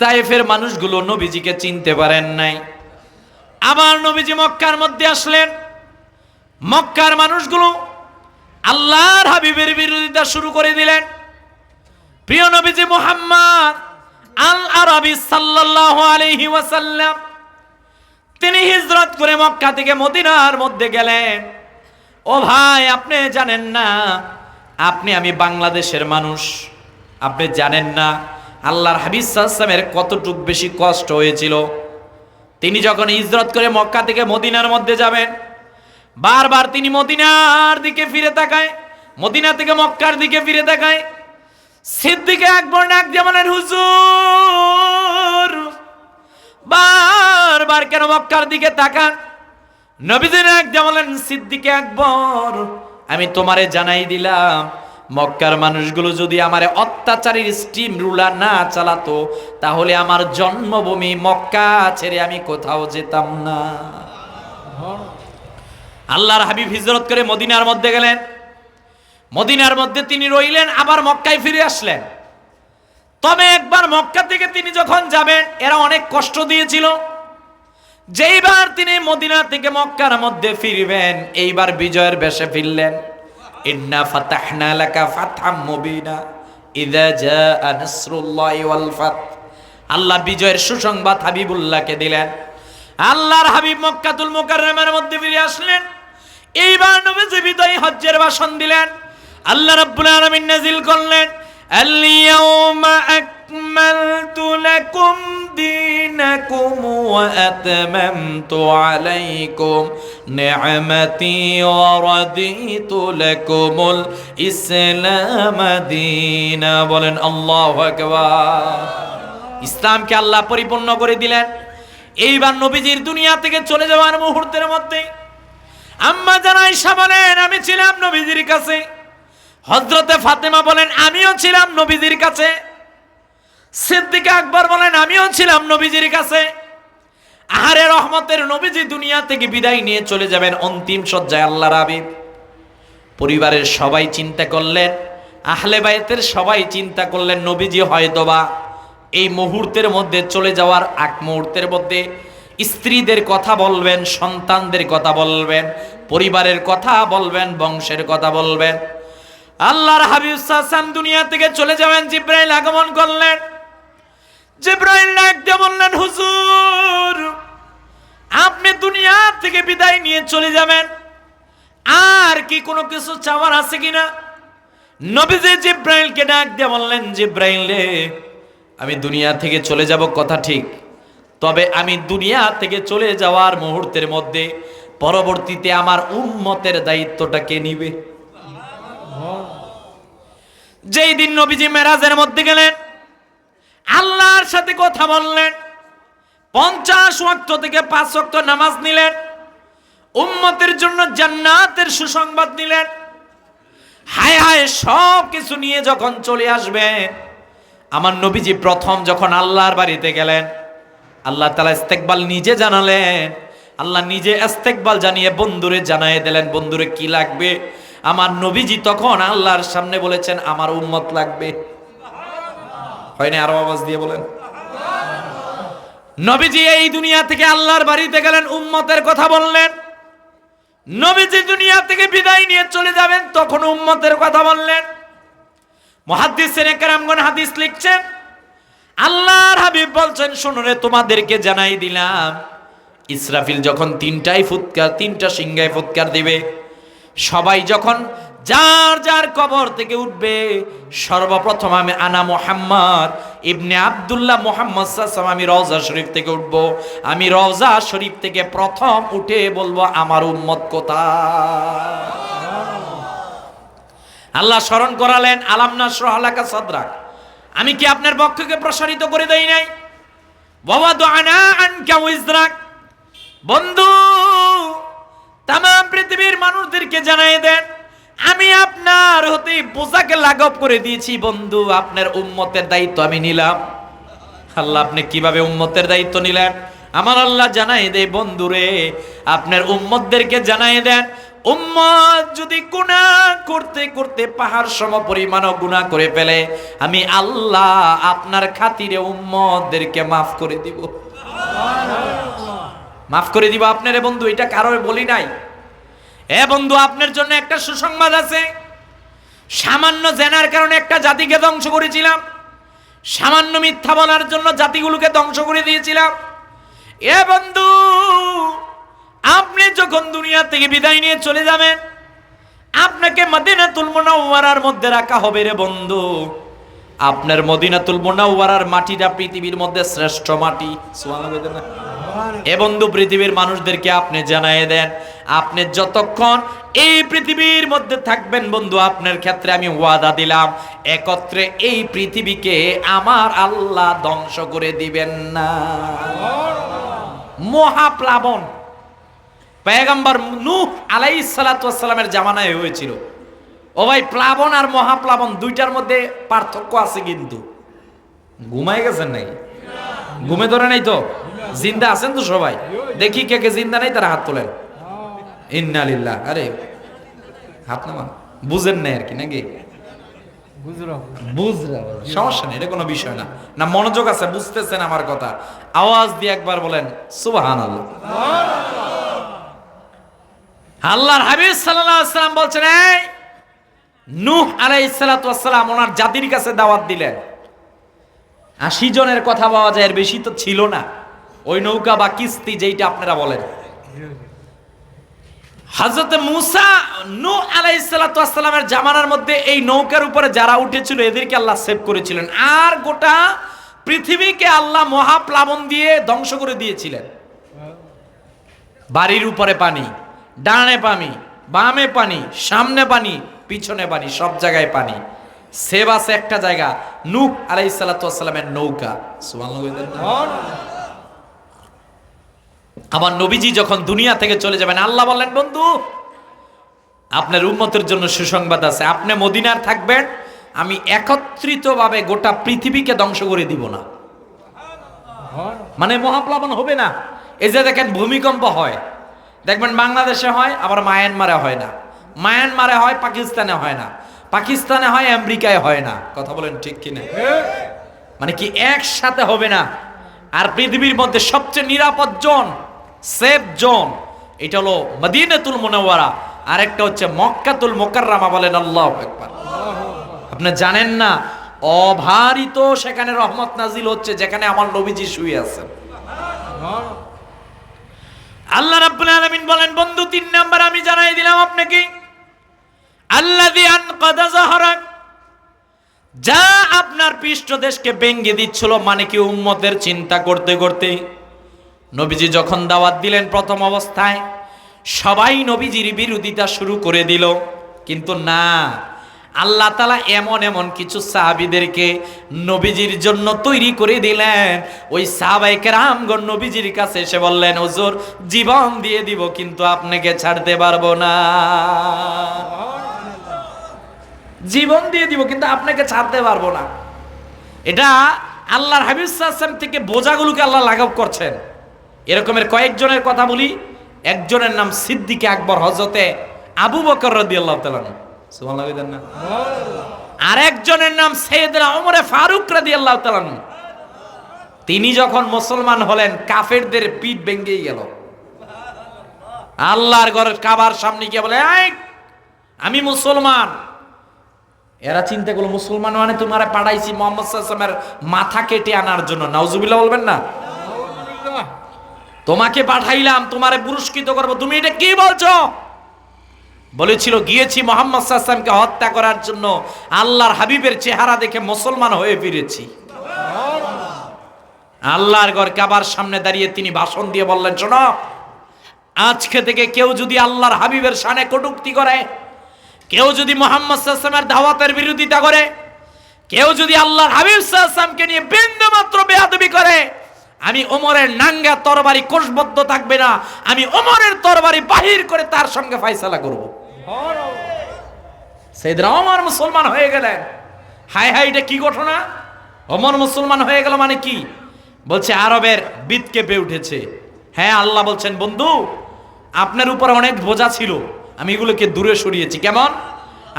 Speaker 1: তায়েফের মানুষগুলো নবীজিকে চিনতে পারেন নাই। আবার নবীজি মক্কার মধ্যে আসলেন। মক্কার মানুষগুলো আল্লাহর হাবিবের বিরোধিতা শুরু করে দিলেন। প্রিয় নবীজি মুহাম্মদ আল আরবি সাল্লাল্লাহু আলাইহি ওয়াসাল্লাম তিনি হিজরত করে মক্কা থেকে মদিনার মধ্যে গেলেন। ও ভাই, আপনি জানেন না, আমি বাংলাদেশের মানুষ, আপনি জানেন না আল্লাহর হাবিব সাল্লাল্লাহু আলাইহি ওয়াসাল্লামের কতটুক বেশি কষ্ট হয়েছিল। তিনি যখন হিজরত করে মক্কা থেকে মদিনার মধ্যে যাবেন, বারবার তিনি মদিনার দিকে ফিরে তাকায়, মদিনা থেকে মক্কার দিকে ফিরে তাকায়। সিদ্দিক আকবর ডাক দিয়ে বলেন, হুজুর বারবার কেন মক্কার দিকে তাকান? নবীজি ডাক দিয়ে বলেন, সিদ্দিক আকবর আমি তোমারে জানাই দিলাম, মক্কার মানুষগুলো যদি আমারে অত্যাচারীর স্টিম রুলার না চালাতো তাহলে আমার জন্মভূমি মক্কা ছেড়ে আমি কোথাও যেতাম না। আল্লাহর হাবিব হিজরত করে মদিনার মধ্যে গেলেন। মদিনার মধ্যে তিনি রইলেন, আবার মক্কায় ফিরে আসলেন। তবে একবার মক্কা থেকে তিনি যখন যাবেন, এরা অনেক কষ্ট দিয়েছিল। যেইবার তিনি মদিনা থেকে মক্কার মধ্যে ফিরবেন, এইবার বিজয়ের বেশে ফিরলেন। ইন্না ফাতাহনা লাকা ফাতহাম মুবিনা ইযা জাআ নাসরুল্লাহি ওয়াল ফাত। আল্লাহ বিজয়ের সুসংবাদ হাবিবুল্লাহকে দিলেন। আল্লাহর হাবিব মক্কাতুল মুকাররমার মধ্যে ফিরে আসলেন। এইবার নবীজি বিদায়ী হজ্জের ভাষণ দিলেন। আল্লাহ রাব্বুল আলামিন নাযিল করলেন, আল ইয়াউমা আকমালতু লাকুম দীনাকুম ওয়া আতমামতু আলাইকুম নি'মাতি ওয়া রাদিতু লাকুমুল ইসলাম দীনা। বলেন আল্লাহু আকবার। ইসলামকে আল্লাহ পরিপূর্ণ করে দিলেন। এইবার নবীজির দুনিয়া থেকে চলে যাওয়ার মুহূর্তের মধ্যে আম্মা জান আয়েশা বলেন, আমি ছিলাম নবীজির কাছে। হযরতে ফাতেমা বলেন, আমিও ছিলাম নবীজির কাছে। সিদ্দিক আকবর বলেন, আমিও ছিলাম নবীজির কাছে। আহারে রহমতের নবীজি দুনিয়া থেকে বিদায় নিয়ে চলে যাবেন অন্তিম শয্যায়। আল্লাহর হাবিব পরিবারের সবাই চিন্তা করলেন, আহলে বাইতের সবাই চিন্তা করলেন, নবীজি হয়তোবা এই মুহূর্তের মধ্যে চলে যাওয়ার আগ মুহূর্তের মধ্যে স্ত্রীদের কথা বলবেন, সন্তানদের কথা বলবেন, পরিবারের কথা বলবেন, বংশের কথা বলবেন। আল্লাহর হাবিব সাল্লাল্লাহু আলাইহি ওয়াসাল্লাম দুনিয়া থেকে চলে যাবেন। জিবরাইল আগমন করলেন। জিবরাইল ডাক দিয়ে বললেন, হুজুর আপনি দুনিয়া থেকে বিদায় নিয়ে চলে যাবেন, আর কি কোনো কিছু চাওয়ার আছে কিনা? নবীজি জিবরাইলকে ডাক দিয়ে বললেন, জিবরাইল রে, আমি দুনিয়া থেকে চলে যাব কথা ঠিক, তবে আমি দুনিয়া থেকে চলে যাওয়ার মুহূর্তের মধ্যে পরবর্তীতে আমার উম্মতের দায়িত্বটা কে নিবে? যেই দিন নবীজি মেরাজের মধ্যে গেলেন, আল্লাহর সাথে কথা বললেন, 50 ওয়াক্ত থেকে 5 ওয়াক্ত নামাজ নিলেন, উম্মতের জন্য জান্নাতের সুসংবাদ নিলেন। হায় হায়, সব কিছু নিয়ে যখন চলে আসবে, আমার নবীজি প্রথম যখন আল্লাহর বাড়িতে গেলেন, আল্লাহ তাআলা ইস্তেকবাল নিজে জানালেন। আল্লাহ নিজে ইস্তেকবাল জানিয়ে বন্ধুরে জানিয়ে দিলেন, বন্ধুরে কি লাগবে? আমার নবীজি তখন আল্লাহর সামনে বলেছেন, আমার উম্মত লাগবে। হয় না? আরো আওয়াজ দিয়ে বলেন। নবীজি এই দুনিয়া থেকে আল্লাহর বাড়িতে গেলেন, উম্মতের কথা বললেন। নবীজি দুনিয়া থেকে বিদায় নিয়ে চলে যাবেন, তখন উম্মতের কথা বললেন। মুহাদ্দিসিনে কেরামগণ হাদিস লিখছেন, আল্লাহর হাবিব বলছেন, শোনো রে, তোমাদেরকে জানাই দিলাম, ইসরাফিল যখন তিনটা সিংহায় ফুৎকার দিবে, সবাই যখন যার যার কবর থেকে উঠবে, সর্বপ্রথম আমি আনা মুহাম্মদ ইবনে আব্দুল্লাহ মুহাম্মদ সাল্লাল্লাহু, আমি রওজা শরীফ থেকে উঠবো। আমি রওজা শরীফ থেকে প্রথম উঠে বলবো, আমার উম্মত কোথায়? আল্লাহ স্মরণ করালেন, আলাম নাশরাহ লাকা সাদরাক, আমি কি আপনার বক্ষকে প্রসারিত করে দেই নাই? ওয়াওয়াদানা আনকা উযরাক, বন্ধু তাম পৃথিবীর মানুষদেরকে জানাই দেন, আমি আপনার হতে বোঝাকে লাঘব করে দিয়েছি। বন্ধু, আপনার উম্মতের দায়িত্ব আমি নিলাম। আল্লাহ, আপনি কিভাবে উম্মতের দায়িত্ব নিলেন? আমার আল্লাহ জানাই দেয়, বন্ধুরে, আপনার উম্মতদেরকে জানাই দেন, উম্মত যদি গুনাহ করতে করতে পাহাড় সম পরিমাণও গুনাহ করে ফেলে, আমি আল্লাহ আপনার খাতিরে উম্মতদেরকে মাফ করে দিব। মাফ করে দিব আপনারে বন্ধু, এটা কারোর বলি নাই। এ বন্ধু, আপনার জন্য একটা সুসংবাদ আছে। সামান্য জেনার কারণে একটা জাতিকে ধ্বংস করেছিলাম, সামান্য মিথ্যা বলার জন্য জাতিগুলোকে ধ্বংস করে দিয়েছিলাম। এ বন্ধু, আপনি যখন দুনিয়া থেকে বিদায় নিয়ে চলে যাবেন, আপনাকে মদিনাতুল মুনাওয়ারার মধ্যে রাখা হবে রে বন্ধু। আপনার মদিনাতুল মুনাওয়ারার মাটিটা পৃথিবীর মধ্যে শ্রেষ্ঠ মাটি। সুবহানাল্লাহ। এ বন্ধু, পৃথিবীর মানুষদেরকে আপনি জানাই দেন, আপনি যতক্ষণ এই পৃথিবীর মধ্যে থাকবেন বন্ধু, আপনার ক্ষেত্রে আমি ওয়াদা দিলাম, একত্রে এই পৃথিবীকে আমার আল্লাহ ধ্বংস করে দিবেন না। মহাপ্লাবন পয়গম্বর নূহ আলাইহিস সালাতু ওয়াস সালামের জামানায় হয়েছিল। ও ভাই, প্লাবন আর মহাপ্লাবন দুইটার মধ্যে পার্থক্য আছে কিন্তু। ঘুমাই গেছেন নাকি? ঘুমে ধরে নাই তো? জিন্দা আছেন তো সবাই? দেখি কে কে জিন্দা নাই, তারা হাত তোলেন। ইন্না লিল্লাহ। আরে হাত নামান, বুঝেন নাই আর কি নাকি? সমস্যা নেই, এটা কোনো বিষয় না। না মনোযোগ আছে, বুঝতেছেন আমার কথা? আওয়াজ দিয়ে একবার বলেন সুবহানাল্লাহ। আল্লাহর হাবিব সাল্লাল্লাহু আলাইহি ওয়াসাল্লাম বলছেন, এই নূহ আলাইহিস সালাতু ওয়াস সালাম ওনার জাতির কাছে দাওয়াত দিলেন। 80 জনের কথা পাওয়া যায়, এর বেশি তো ছিল না। ওই নৌকা বা কিস্তি যেইটা আপনারা বলেন, হযরত মূসা নূহ আলাইহিস সালাতু ওয়াস সালামের জামানার মধ্যে এই নৌকার উপরে যারা উঠেছিল এদেরকে আল্লাহ সেভ করেছিলেন, আর গোটা পৃথিবীকে আল্লাহ মহাপ্লাবন দিয়ে ধ্বংস করে দিয়েছিলেন। বাড়ির উপরে পানি, ডানে পানি, বামে পানি, সামনে পানি, পিছনে পানি, সব জায়গায় পানি। সেভ আছে একটা জায়গা, নূহ আলাইহিস সালাতু ওয়াস সালামের নৌকা। সুবহানাল্লাহ। আমার নবীজি যখন দুনিয়া থেকে চলে যাবেন, আল্লাহ বললেন, বন্ধু আপনার উম্মতের জন্য সুসংবাদ আছে, আপনি মদিনার থাকবেন, আমি একত্রিতভাবে গোটা পৃথিবীকে ধ্বংস করে দিব না। মানে মহাপ্লাবন হবে না। এই যে দেখেন ভূমিকম্প হয়, দেখবেন বাংলাদেশে হয়, আবার মায়ানমারে হয় না, মায়ানমারে হয়, পাকিস্তানে হয় না, পাকিস্তানে হয়, আমেরিকায় হয় না। কথা বলেন ঠিক কিনা? মানে কি একসাথে হবে না। আর পৃথিবীর মধ্যে সবচেয়ে নিরাপদ জোন, সেফ জোন, এটা হলো মদিনাতুল মুনাওয়ারা, আর একটা হচ্ছে মক্কাতুল মুকাররমা। বলেন আল্লাহু আকবার। আপনি জানেন না, অভারিত সেখানে রহমত নাজিল হচ্ছে, যেখানে আমার নবীজি শুয়ে আছেন। আল্লাহ রাব্বুল আলামিন বলেন, বন্ধু 3 নাম্বার আমি জানাই দিলাম আপনাকে, আল্লাযী আনকাযা যাহরাক, যা আপনার পৃষ্ঠদেশকে ভেঙে দিচ্ছিল, মানে কি উম্মতের চিন্তা করতে করতে নবীজি যখন দাওয়াত দিলেন, প্রথম অবস্থায় সবাই নবীজির বিরোধিতা শুরু করে দিল, কিন্তু না, আল্লাহ তাআলা এমন এমন কিছু সাহাবীদেরকে নবীজির জন্য তৈরি করে দিলেন। ওই সাহাবায়ে কেরামগণ নবীজির কাছে এসে বললেন, হুজুর জীবন দিয়ে দিব, কিন্তু আপনাকে ছাড়তে পারবো না। জীবন দিয়ে দিব, কিন্তু আপনাকে ছাড়তে পারবো না। এটা আল্লাহর হাবিব সাল্লাল্লাহু আলাইহি ওয়াসাল্লাম থেকে বোঝাগুলোকে আল্লাহ লাঘব করছেন। এরকমের কয়েকজনের কথা বলি। একজনের নাম সিদ্দিক আকবর, হযরতে আবু বকর রাদিয়াল্লাহু তাআলা, সুবহানাল্লাহ না? আর একজনের নাম সাইয়েদনা ওমর ফারুক রাদিয়াল্লাহু তাআলা। তিনি যখন মুসলমান হলেন, কাফেরদের পিঠ ভেঙে গেল। আল্লাহর ঘরের কাবার সামনে গিয়ে বলে, আমি মুসলমান। এরা চিন্তা করলো মুসলমান মানে তোমারে পাঠাইছি মুহাম্মদ সাল্লাল্লাহু আলাইহি ওয়াসাল্লামের মাথা কেটে আনার জন্য। নাউজুবিল্লাহ বলবেন না? তোমাকে পাঠাইলাম তোমারে পুরস্কৃত করব, তুমি এটা কি বলছো? বলেছিল গিয়েছি মুহাম্মদ সাল্লাল্লাহু আলাইহি ওয়াসাল্লামকে হত্যা করার জন্য, আল্লাহর হাবিবের চেহারা দেখে মুসলমান হয়ে ফিরেছি। আল্লাহর ঘর কাবার সামনে দাঁড়িয়ে তিনি ভাষণ দিয়ে বললেন, শোনো, আজকে থেকে কেউ যদি আল্লাহর হাবিবের শানে কটূক্তি করে, কেউ যদি মুহাম্মদ সাল্লাল্লাহু আলাইহি ওয়াসাল্লামের দাওয়াতের বিরোধিতা করে, কেউ যদি আল্লাহর হাবিব সাল্লাল্লাহু আলাইহি ওয়াসাল্লামকে নিয়ে বিন্দুমাত্র বেয়াদবি করে, আমি ওমরের নাঙ্গা তরবারি কোষবদ্ধ থাকবে না, আমি ওমরের তরবারি বাহির করে তার সঙ্গে ফয়সালা করব। সাইয়েদনা ওমর মুসলমান হয়ে গেলেন। হায় হায়, এটা কি ঘটনা! ওমর মুসলমান হয়ে গেল মানে কি? বলছে আরবের বিদ কেঁপে উঠেছে। হ্যাঁ, আল্লাহ বলছেন, বন্ধু আপনার উপর অনেক বোঝা ছিল, আমি এগুলোকে দূরে সরিয়েছি। কেমন?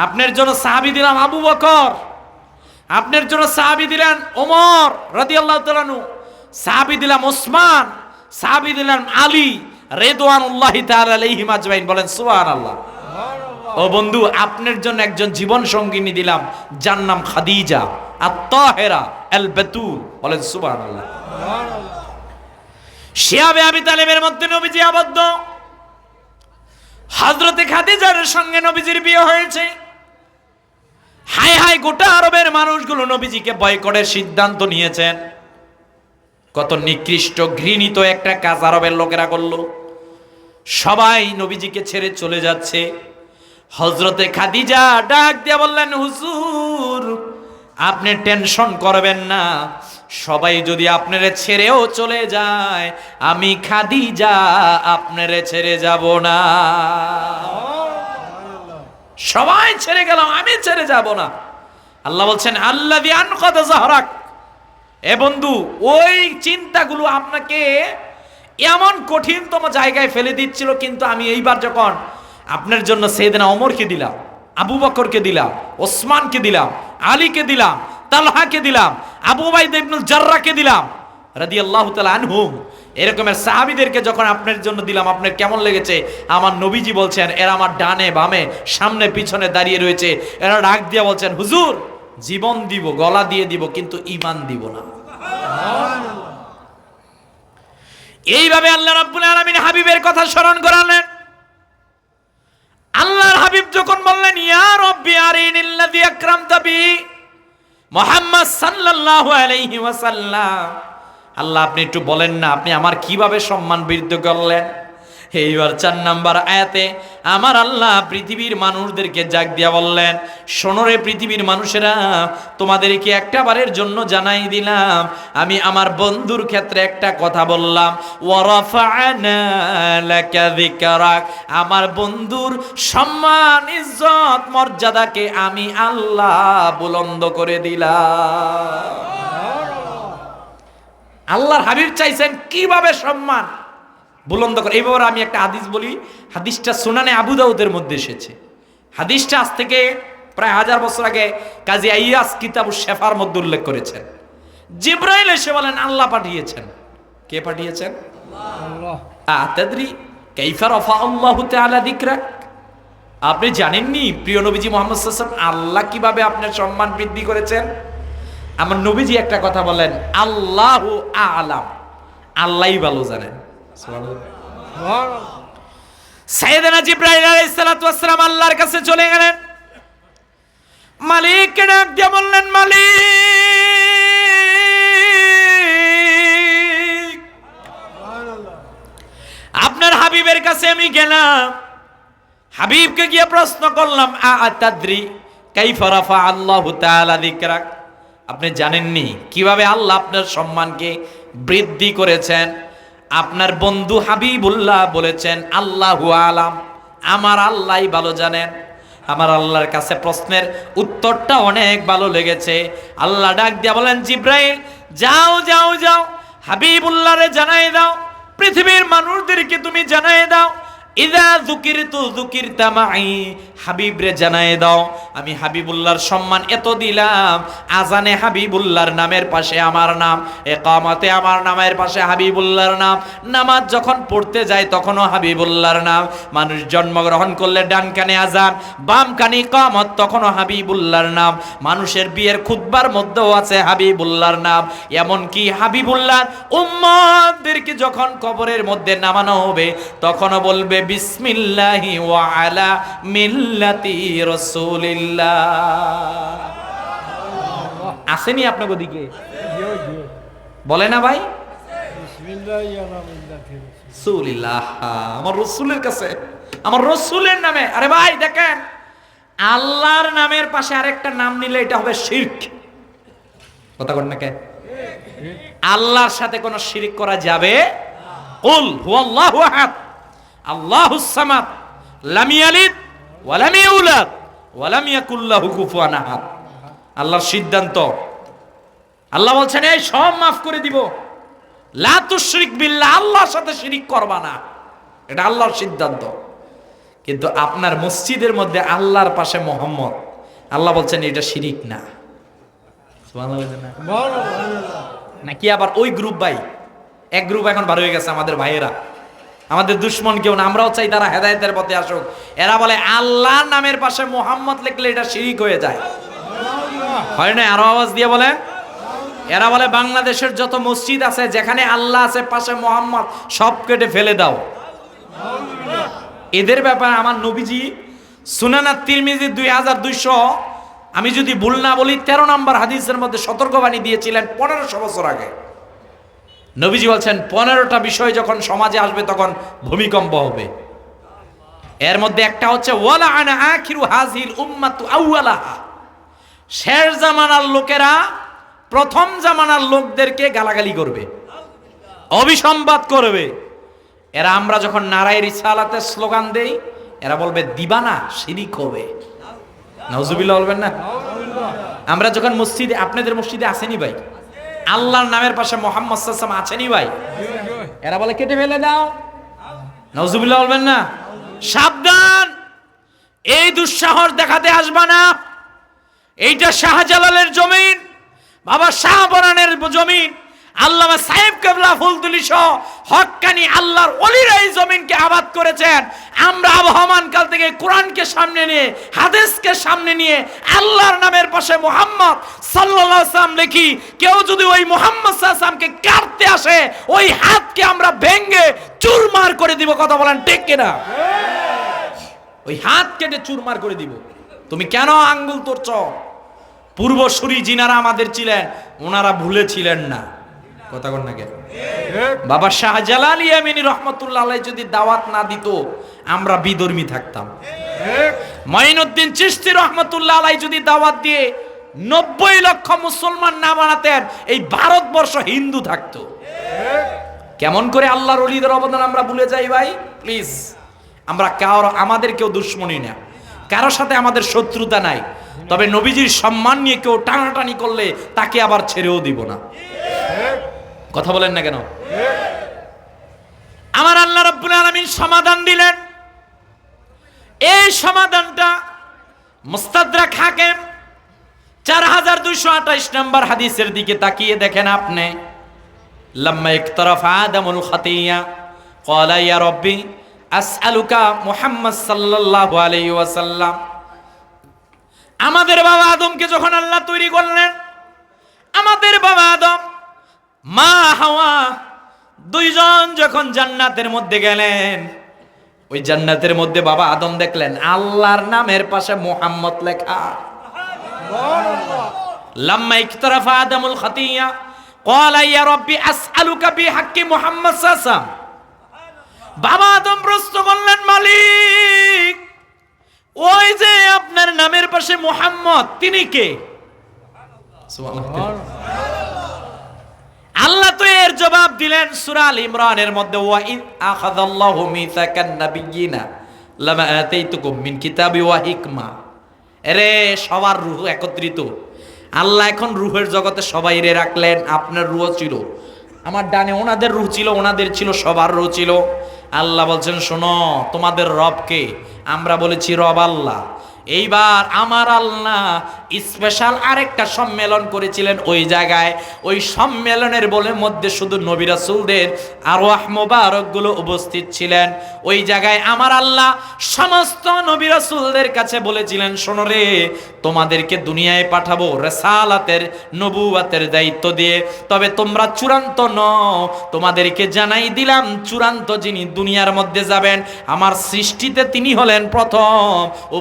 Speaker 1: আপনার জন্য সাহাবী দিলাম আবু বকর, আপনার জন্য সাহাবী দিলেন ওমর রাদিয়াল্লাহু তাআলা আনহু, সাহাবী দিলাম ওসমান, সাহাবী দিলাম আলী রিদওয়ানুল্লাহি তাআলা আলাইহিম আজমাইন। বলেন সুবহানাল্লাহ। ও বন্ধু, আপনার জন্য একজন জীবন সঙ্গিনী দিলাম, যার নাম খাদিজা আত-তাহেরা আল বাতুল। বলেন সুবহানাল্লাহ। শিয়াবে আবি তালেবের মধ্যে নবীজি আবদ্ধ, হযরতে খাদিজার সঙ্গে নবীজির বিয়ে হয়েছে। হায় হায়, গোটা আরবের মানুষগুলো নবীজিকে বয়কটের সিদ্ধান্ত নিয়েছেন। কত নিকৃষ্ট ঘৃণিত একটা কাজ আরবের লোকেরা করলো। সবাই নবীজিকে ছেড়ে চলে যাচ্ছে। হযরতে খাদিজা ডাক দিয়ে বললেন, হুজুর আপনি টেনশন করবেন না, সবাই যদি আপনারে ছেড়েও চলে যায়, আমি খাদিজা আপনারে ছেড়ে যাব না। সবাই ছেড়ে গেলাম, আমি ছেড়ে যাব না। আল্লাহ বলছেন, আল্লাযী আনকাযা যাহরাক। এ বন্ধু, ওই চিন্তাগুলো আপনাকে এমন কঠিনতম জায়গায় ফেলে দিচ্ছিল, কিন্তু আমি এইবার যখন আপনার জন্য সাইয়েদনা ওমরকে দিলাম, আবু বকরকে দিলাম, ওসমানকে দিলাম, আলীকে দিলাম, তালহাকে দিলাম, আবু উবাইদা ইবনুল জাররাহকে দিলাম রাদিয়াল্লাহু তাআলা আনহুম, এরকমের সাহাবীদেরকে যখন আপনার জন্য দিলাম, আপনার কেমন লেগেছে? আমার নবীজি বলছেন, এরা আমার ডানে বামে সামনে পিছনে দাঁড়িয়ে রয়েছে। এরা ডাক দিয়ে বলছেন, হুজুর জীবন দিব, গলা দিয়ে দিব, কিন্তু ঈমান দিব না। এইভাবে আল্লাহ রাব্বুল আলামিন হাবিবের কথা স্মরণ করালেন। আল্লাহর হাবিব যখন বললেন, ইয়া রাব্বি আরিনিল্লাযী আকরামতা বি, মুহাম্মদ সাল্লাল্লাহু আলাইহি ওয়াসাল্লাম, আল্লাহ আপনি একটু বলেন না আপনি আমার কিভাবে সম্মান বৃদ্ধি করলেন। এইবার 4 নাম্বার আয়াতে আমার আল্লাহ পৃথিবীর মানুষদেরকে জাগ দিয়া বললেন, শোনো রে পৃথিবীর মানুষেরা, তোমাদেরকে একটা বারের জন্য জানাই দিলাম, আমি আমার বন্ধুর ক্ষেত্রে একটা কথা বললাম, ওয়া রাফা'না লাকা যিকরাক, আমার বন্ধুর সম্মান ইজ্জত মর্যাদাকে আমি আল্লাহ বুলন্দ করে দিলাম। আল্লাহর হাবিব চাইছেন কিভাবে সম্মান বুলন্দ করে। এইবার আমি একটা হাদিস বলি, হাদিসটা সুনানে আবু দাউদের মধ্যে এসেছে। হাদিসটা আজ থেকে প্রায় 1000 বছর আগে কাজী আইয়াস কিতাবুশ শিফার মধ্যে উল্লেখ করেছেন। জিবরাইল এসে বলেন আল্লাহ পাঠিয়েছেন। কে পাঠিয়েছেন? আল্লাহ। আতাদরি কাইফা রাফা আল্লাহু তাআলা যিকরাক, আপনি জানেননি প্রিয় নবীজি মুহাম্মদ সাল্লাল্লাহু আলাইহি ওয়াসাল্লাম আল্লাহ কিভাবে আপনার সম্মান বৃদ্ধি করেছেন? আমার নবীজি একটা কথা বলেন, আল্লাহু আ'লাম, আল্লাহই ভালো জানেন। সাইয়েদনা জিবরাইল আলাইহিস সালাতু ওয়াস সালাম আল্লাহর কাছে চলে গেলেন। মালিককে ডাক দিয়ে বললেন, মালিক আপনার হাবিবের কাছে আমি গেলাম, হাবিবকে গিয়ে প্রশ্ন করলাম, আতাদরি কাইফা রাফা আল্লাহু তাআলা যিকরাক, আপনি জানেননি কিভাবে আল্লাহ আপনার সম্মানকে বৃদ্ধি করেছেন? আপনার বন্ধু হাবিবুল্লাহ বলেছেন আল্লাহু আলাম, আমার আল্লাহই ভালো জানেন। আমার আল্লাহর কাছে প্রশ্নের উত্তরটা অনেক ভালো লেগেছে। আল্লাহ ডাক দিয়া বলেন, জিবরাইল যাও যাও যাও, হাবিবুল্লাহরে জানাই দাও, পৃথিবীর মানুষদেরকে তুমি জানাই দাও, ইযা যুকিরতু যুকিরতা মাই, হাবিব রে জানায়ে দাও আমি হাবিবুল্লাহর সম্মান এত দিলাম, আজানে হাবিবুল্লাহর নামের পাশে আমার নাম, ইকামতে আমার নামের পাশে হাবিবুল্লাহর নাম, নামাজ যখন পড়তে যায় তখনও হাবিবুল্লাহর নাম, মানুষ জন্মগ্রহণ করলে ডান কানে আজান বাম কানে ইকামত তখনও হাবিবুল্লাহর নাম, মানুষের বিয়ের খুতবার মধ্যেও আছে হাবিবুল্লাহর নাম। এমনকি হাবিবুল্লাহর উম্মতদেরকে যখন কবরের মধ্যে নামানো হবে তখনও বলবে বিসমিল্লাহি ওয়া আলা মিল্লাতি রাসূলিল্লাহ। আসেনি আপনার দিকে? বলে না ভাই বিসমিল্লাহি ওয়া মিল্লাতি রাসূলিল্লাহ, আমার রাসূলের কাছে আমার রাসূলের নামে। আরে ভাই দেখেন, আল্লাহর নামের পাশে আরেকটা নাম নিলে এটা হবে শিরক। কথা বলেন না কে? আল্লাহর সাথে কোনো শিরক করা যাবে? কুল হুয়াল্লাহু আহাদ আল্লাহুস সামাদ লাম ইয়ালিদ ওয়া লাম ইউলাদ ওয়া লাম ইয়াকুল লাহু কুফুয়ান আহাদ। আল্লাহর সিদ্ধান্ত, আল্লাহ বলছেন এই সব মাফ করে দিব, লা তুশরিক বিল্লাহ, আল্লাহর সাথে শিরিক করবা না, এটা আল্লাহর সিদ্ধান্ত। কিন্তু আপনার মসজিদের মধ্যে আল্লাহর পাশে মোহাম্মদ, আল্লাহ বলছেন এটা শিরিক না। নাকি আবার ওই গ্রুপ ভাই, এক গ্রুপ এখন বার হয়ে গেছে আমাদের ভাইয়েরা, আমাদের দুশ্মন কেউ না, আমরাও চাই তারা হেদায়েতের পথে আসুক। এরা বলে আল্লাহর নামের পাশে মোহাম্মদ লিখলে এটা শিরিক হয়ে যায়, হয় না? আরো আওয়াজ দিয়ে বলে। এরা বলে বাংলাদেশের যত মসজিদ আছে যেখানে আল্লাহ আছে পাশে মোহাম্মদ সব কেটে ফেলে দাও। এদের ব্যাপারে আমার নবীজি সুনান তিরমিজি 2200, আমি যদি ভুল না বলি 13 নম্বর হাদিসের মধ্যে সতর্কবাণী দিয়েছিলেন 1500 বছর আগে। নবীজি বলছেন 15টা বিষয় যখন সমাজে আসবে তখন ভূমিকম্প হবে। এর মধ্যে একটা হচ্ছে ওয়ালা আনা আখিরু হাযিল উম্মাতু আউওয়ালাহা, শেষ জামানার লোকেরা প্রথম জামানার লোকদেরকে গালাগালি করবে, অবিসম্বাদ করবে। এরা আমরা যখন নারায়ে রিসালাতের স্লোগান দেই এরা বলবে দিবা না, শিরিক হবে। নাউজুবিল্লাহ বলবেন না? আমরা যখন মসজিদে, আপনাদের মসজিদে আসেনি ভাই আল্লাহর নামের পাশে মোহাম্মদ সাল্লাল্লাহু আলাইহি ওয়াসাল্লাম আছেনি ভাই, এরা বলে কেটে ফেলে দাও। নাউজুবিল্লাহ বলবেন না? সাবধান, এই দুঃসাহস দেখাতে আসবা না। এইটা শাহজালালের জমিন, বাবা শাহপরানের জমিন, আল্লামা সাহেব কেবলা ফুলতুলি সহ হক্কানি আল্লাহর ওলিরা এই জমিনকে আবাদ করেছেন। আমরা আবহমান কাল থেকে কোরআনকে সামনে নিয়ে, হাদিসকে সামনে নিয়ে আল্লাহর নামের পাশে মুহাম্মদ সাল্লাল্লাহু আলাইহি ওয়াসাল্লাম লিখি। কেউ যদি ওই মুহাম্মদ সাল্লাল্লাহু আলাইহি ওয়াসাল্লামকে কাটতে আসে ওই হাতকে আমরা ভেঙে চুরমার করে দিব। কথা বলেন ঠিক কিনা? ওই হাত কেটে চুরমার করে দিব। তুমি কেন আঙ্গুল তোড়ছ? পূর্বসূরি যিনারা আমাদের ছিলেন ওনারা ভুলেছিলেন না। কথা কন না কেন? বাবা শাহজালাল ইয়ামিনী রহমাতুল্লাহ আলাইহি যদি দাওয়াত না দিত আমরা বিধর্মী থাকতাম। মাইনুদ্দিন চিশতি রহমাতুল্লাহ আলাইহি যদি দাওয়াত দিয়ে 90 লক্ষ মুসলমান না বানাতেন এই ভারতবর্ষ হিন্দু থাকতো। কেমন করে আল্লাহর ওলিদের অবদান আমরা ভুলে যাই ভাই? প্লিজ, আমরা আমাদের কেউ দুশ্মনী না, কারো সাথে আমাদের শত্রুতা নাই, তবে নবীজির সম্মান নিয়ে কেউ টানাটানি করলে তাকে আবার ছেড়েও দিব না। কথা বলেন না কেন? আমার আল্লাহ রাব্বুল আলামিন সমাধান দিলেন। এই সমাধানটা মুস্তাদরাক হাকিম 4228 নম্বর হাদিসের দিকে তাকিয়ে দেখেন আপনি। লাম্মা ইকতারাফা আদামুল খাতিয়া ক্বালা ইয়া রাব্বি আসআলুকা মুহাম্মদ সাল্লাল্লাহু আলাইহি ওয়াসাল্লাম। আমাদের বাবা আদমকে যখন আল্লাহ তৈরি করলেন, আমাদের বাবা আদম মা হাওয়া দুইজন যখন জান্নাতের মধ্যে গেলেন, ওই জান্নাতের মধ্যে বাবা আদম দেখলেন আল্লাহর নামের পাশে মুহাম্মদ লেখা। লাম্মা ইকতারাফা আদামুল খাতিয়া ক্বালা ইয়া রাব্বি আসআলুকা বিহাক্কি মুহাম্মদ সাল্লাল্লাহু আলাইহি ওয়াসাল্লাম। বাবা আদম প্রশ্ন করলেন, মালিক ওই যে আপনার নামের পাশে মুহাম্মদ তিনি কে? সুবহানাল্লাহ। আল্লাহ তো এর জবাব দিলেন সূরা আল ইমরানের মধ্যে, ওয়া ইন আখাযাল্লাহু মিসাকান নাবিয়্যিনা লামা আতাইতুকুম মিন কিতাবি ওয়া হিকমা। এরে সবার রূহ একত্রিত, আল্লাহ এখন রূহের জগতে সবাই রে রাখলেন। আপনার রূহ ছিল, আমার ডানে ওনাদের রূহ ছিল, ওনাদের ছিল, সবার রূহ ছিল। আল্লাহ বলছেন শোনো তোমাদের রবকে। আমরা বলেছি রব আল্লাহ। এইবার আমার আল্লাহ স্পেশাল আরেকটা সম্মেলন করেছিলেন ওই জায়গায়। ওই সম্মেলনের মধ্যে শুধু নবী রাসূলদের আরওয়াহ মোবারকগুলো উপস্থিত ছিলেন। ওই জায়গায় আমার আল্লাহ সমস্ত নবী রাসূলদের কাছে বলেছিলেন শোনো রে, তোমাদেরকে দুনিয়ায় পাঠাবো রিসালাতের নবুয়তের দায়িত্ব দিয়ে, তবে তোমরা চূড়ান্ত নও। তোমাদেরকে জানাই দিলাম চূড়ান্ত যিনি দুনিয়ার মধ্যে যাবেন আমার সৃষ্টিতে তিনি হলেন প্রথম।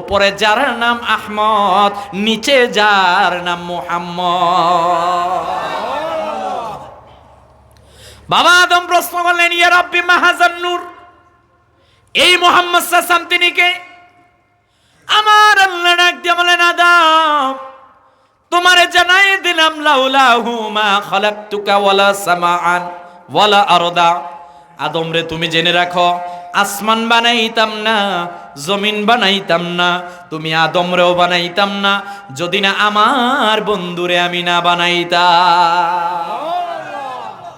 Speaker 1: উপরে যার নাম আহমদ, নিচে যার নাম মুহাম্মদ। বাবা আদম প্রশ্ন করলেন ইয়া রাব্বি মা হাযান নূর, এই মুহাম্মদ সাল্লাল্লাহু তিনি কে? আমার আল্লাহ ডাক দিয়ে বলেন আদম তোমারে জানাই দিলাম লাউলাহু মা খালাকতুকা ওয়ালা সামাআন ওয়ালা আরদা। আদম রে তুমি জেনে রাখো আসমান বানাইতাম না, জমিন বানাইতাম না, তুমি আদম রেও বানাইতাম না যদি না আমার বন্ধুরে আমি না বানাইতাম।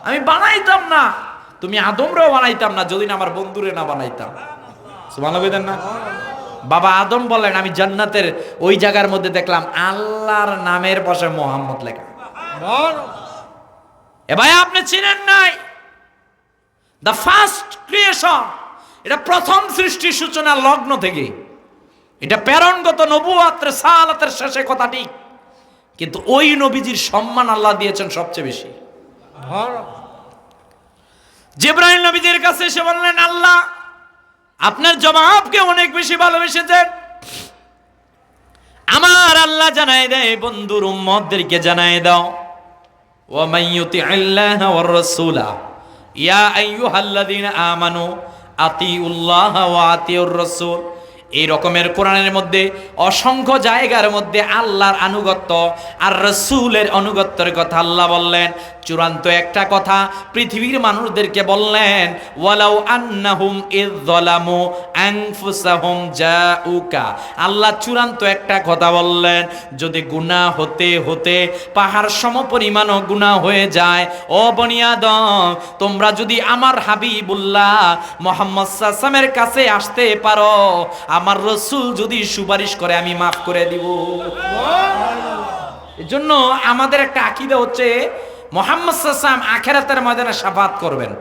Speaker 1: আমি বানাইতাম না, তুমি আদম রেও বানাইতাম না যদি না আমার বন্ধুরে না বানাইতাম। সুবহানাল্লাহ বলেন না? বাবা আদম বলেন আমি জান্নাতের ওই জায়গার মধ্যে দেখলাম আল্লাহর নামের পাশে মোহাম্মদ লেখা। এ ভাই আপনি চিনেন নাই দ্য ফার্স্ট ক্রিয়েশন, এটা প্রথম সৃষ্টির সূচনা লগ্ন থেকে, এটা প্রেরণগত নবুয়ত রিসালাতের শেষে কথা ঠিক, কিন্তু ওই নবীজির সম্মান আল্লাহ দিয়েছেন সবচেয়ে বেশি। জিবরাইল নবীজির কাছে এসে বললেন আল্লাহ আপনার জবাবকে অনেক বেশি ভালোবেসেছেন। আমার আল্লাহ জানাই দেয় বন্ধুর উম্মতদেরকে জানাই দাও ওয়া মাইয়ুতি'আল্লাহ ওয়ার রাসূলা ইয়া আইয়ুহাল্লাযীনা আমানু আতিউল্লাহ ওয়া আতিউর রাসূল। এই রকমের কোরআনের মধ্যে অসংখ্য জায়গার মধ্যে আল্লাহর আনুগত্য আর রাসূলের আনুগত্যের কথা আল্লাহ বললেন। চূড়ান্ত একটা কথা পৃথিবীর মানুষদেরকে বললেন ওয়ালাউ আন্নাহুম ইয যালামু আনফুসাহুম জাউকা। আল্লাহ চূড়ান্ত একটা কথা বললেন যদি গুনাহ হতে হতে পাহাড় সমপরিমাণও গুনাহ হয়ে যায়, ও বনি আদম তোমরা যদি আমার হাবিবুল্লাহ মুহাম্মদ সাল্লাল্লাহু আলাইহি ওয়াসাল্লামের কাছে আসতে পারো, আমার রাসূল যদি সুপারিশ করে আমি মাফ করে দিব। এজন্য আমাদের একটা আকীদা হচ্ছে মুহাম্মদ সাল্লাল্লাহু আলাইহি ওয়াসাল্লাম আখিরাতের ময়দানে শাফাআত করবেন।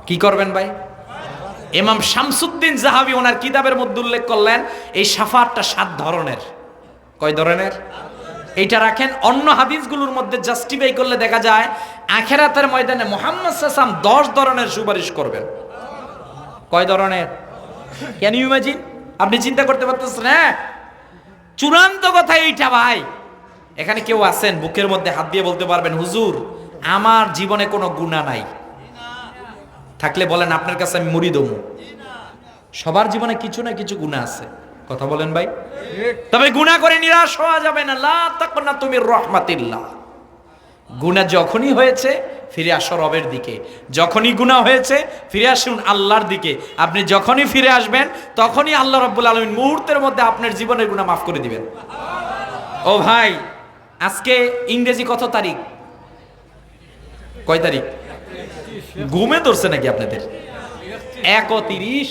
Speaker 1: কি করবেন ভাই? ইমাম শামসুদ্দিন যাহাবী ওনার কিতাবের মধ্যে উল্লেখ করলেন এই শাফাআতটা 7 ধরনের। কয় ধরনের? এইটা রাখেন, অন্য হাদিসগুলোর মধ্যে জাস্টিফাই করলে দেখা যায় আখিরাতের ময়দানে মুহাম্মদ সাল্লাল্লাহু আলাইহি ওয়াসাল্লাম 10 ধরনের সুপারিশ করবেন। কয় ধরনের? Can you imagine? আপনি চিন্তা করতে পারতেছেন? হ্যাঁ, চূড়ান্ত কথা এইটা ভাই। এখানে কেউ আছেন বুকের মধ্যে হাত দিয়ে বলতে পারবেন হুজুর আমার জীবনে কোনো গুনাহ নাই? থাকলে বলেন আপনার কাছে আমি মুড়ি দেবো। সবার জীবনে কিছু না কিছু গুনাহ আছে, কথা বলেন ভাই। তবে গুনাহ করে নিরাশ হওয়া যাবে না। লা তাকুনাতু মির রাহমাতিল্লাহ। গুনাহ যখনই হয়েছে ফিরে আসো রবের দিকে, যখনই গুনাহ হয়েছে ফিরে আসুন আল্লাহর দিকে। আপনি যখনই ফিরে আসবেন তখনই আল্লাহ রাব্বুল আলামিন মুহূর্তের মধ্যে আপনার জীবনের গুনাহ মাফ করে দিবেন। ও ভাই আজকে ইংরেজি কত তারিখ? কয় তারিখ? ঘুমে ধরছে নাকি আপনাদের? 31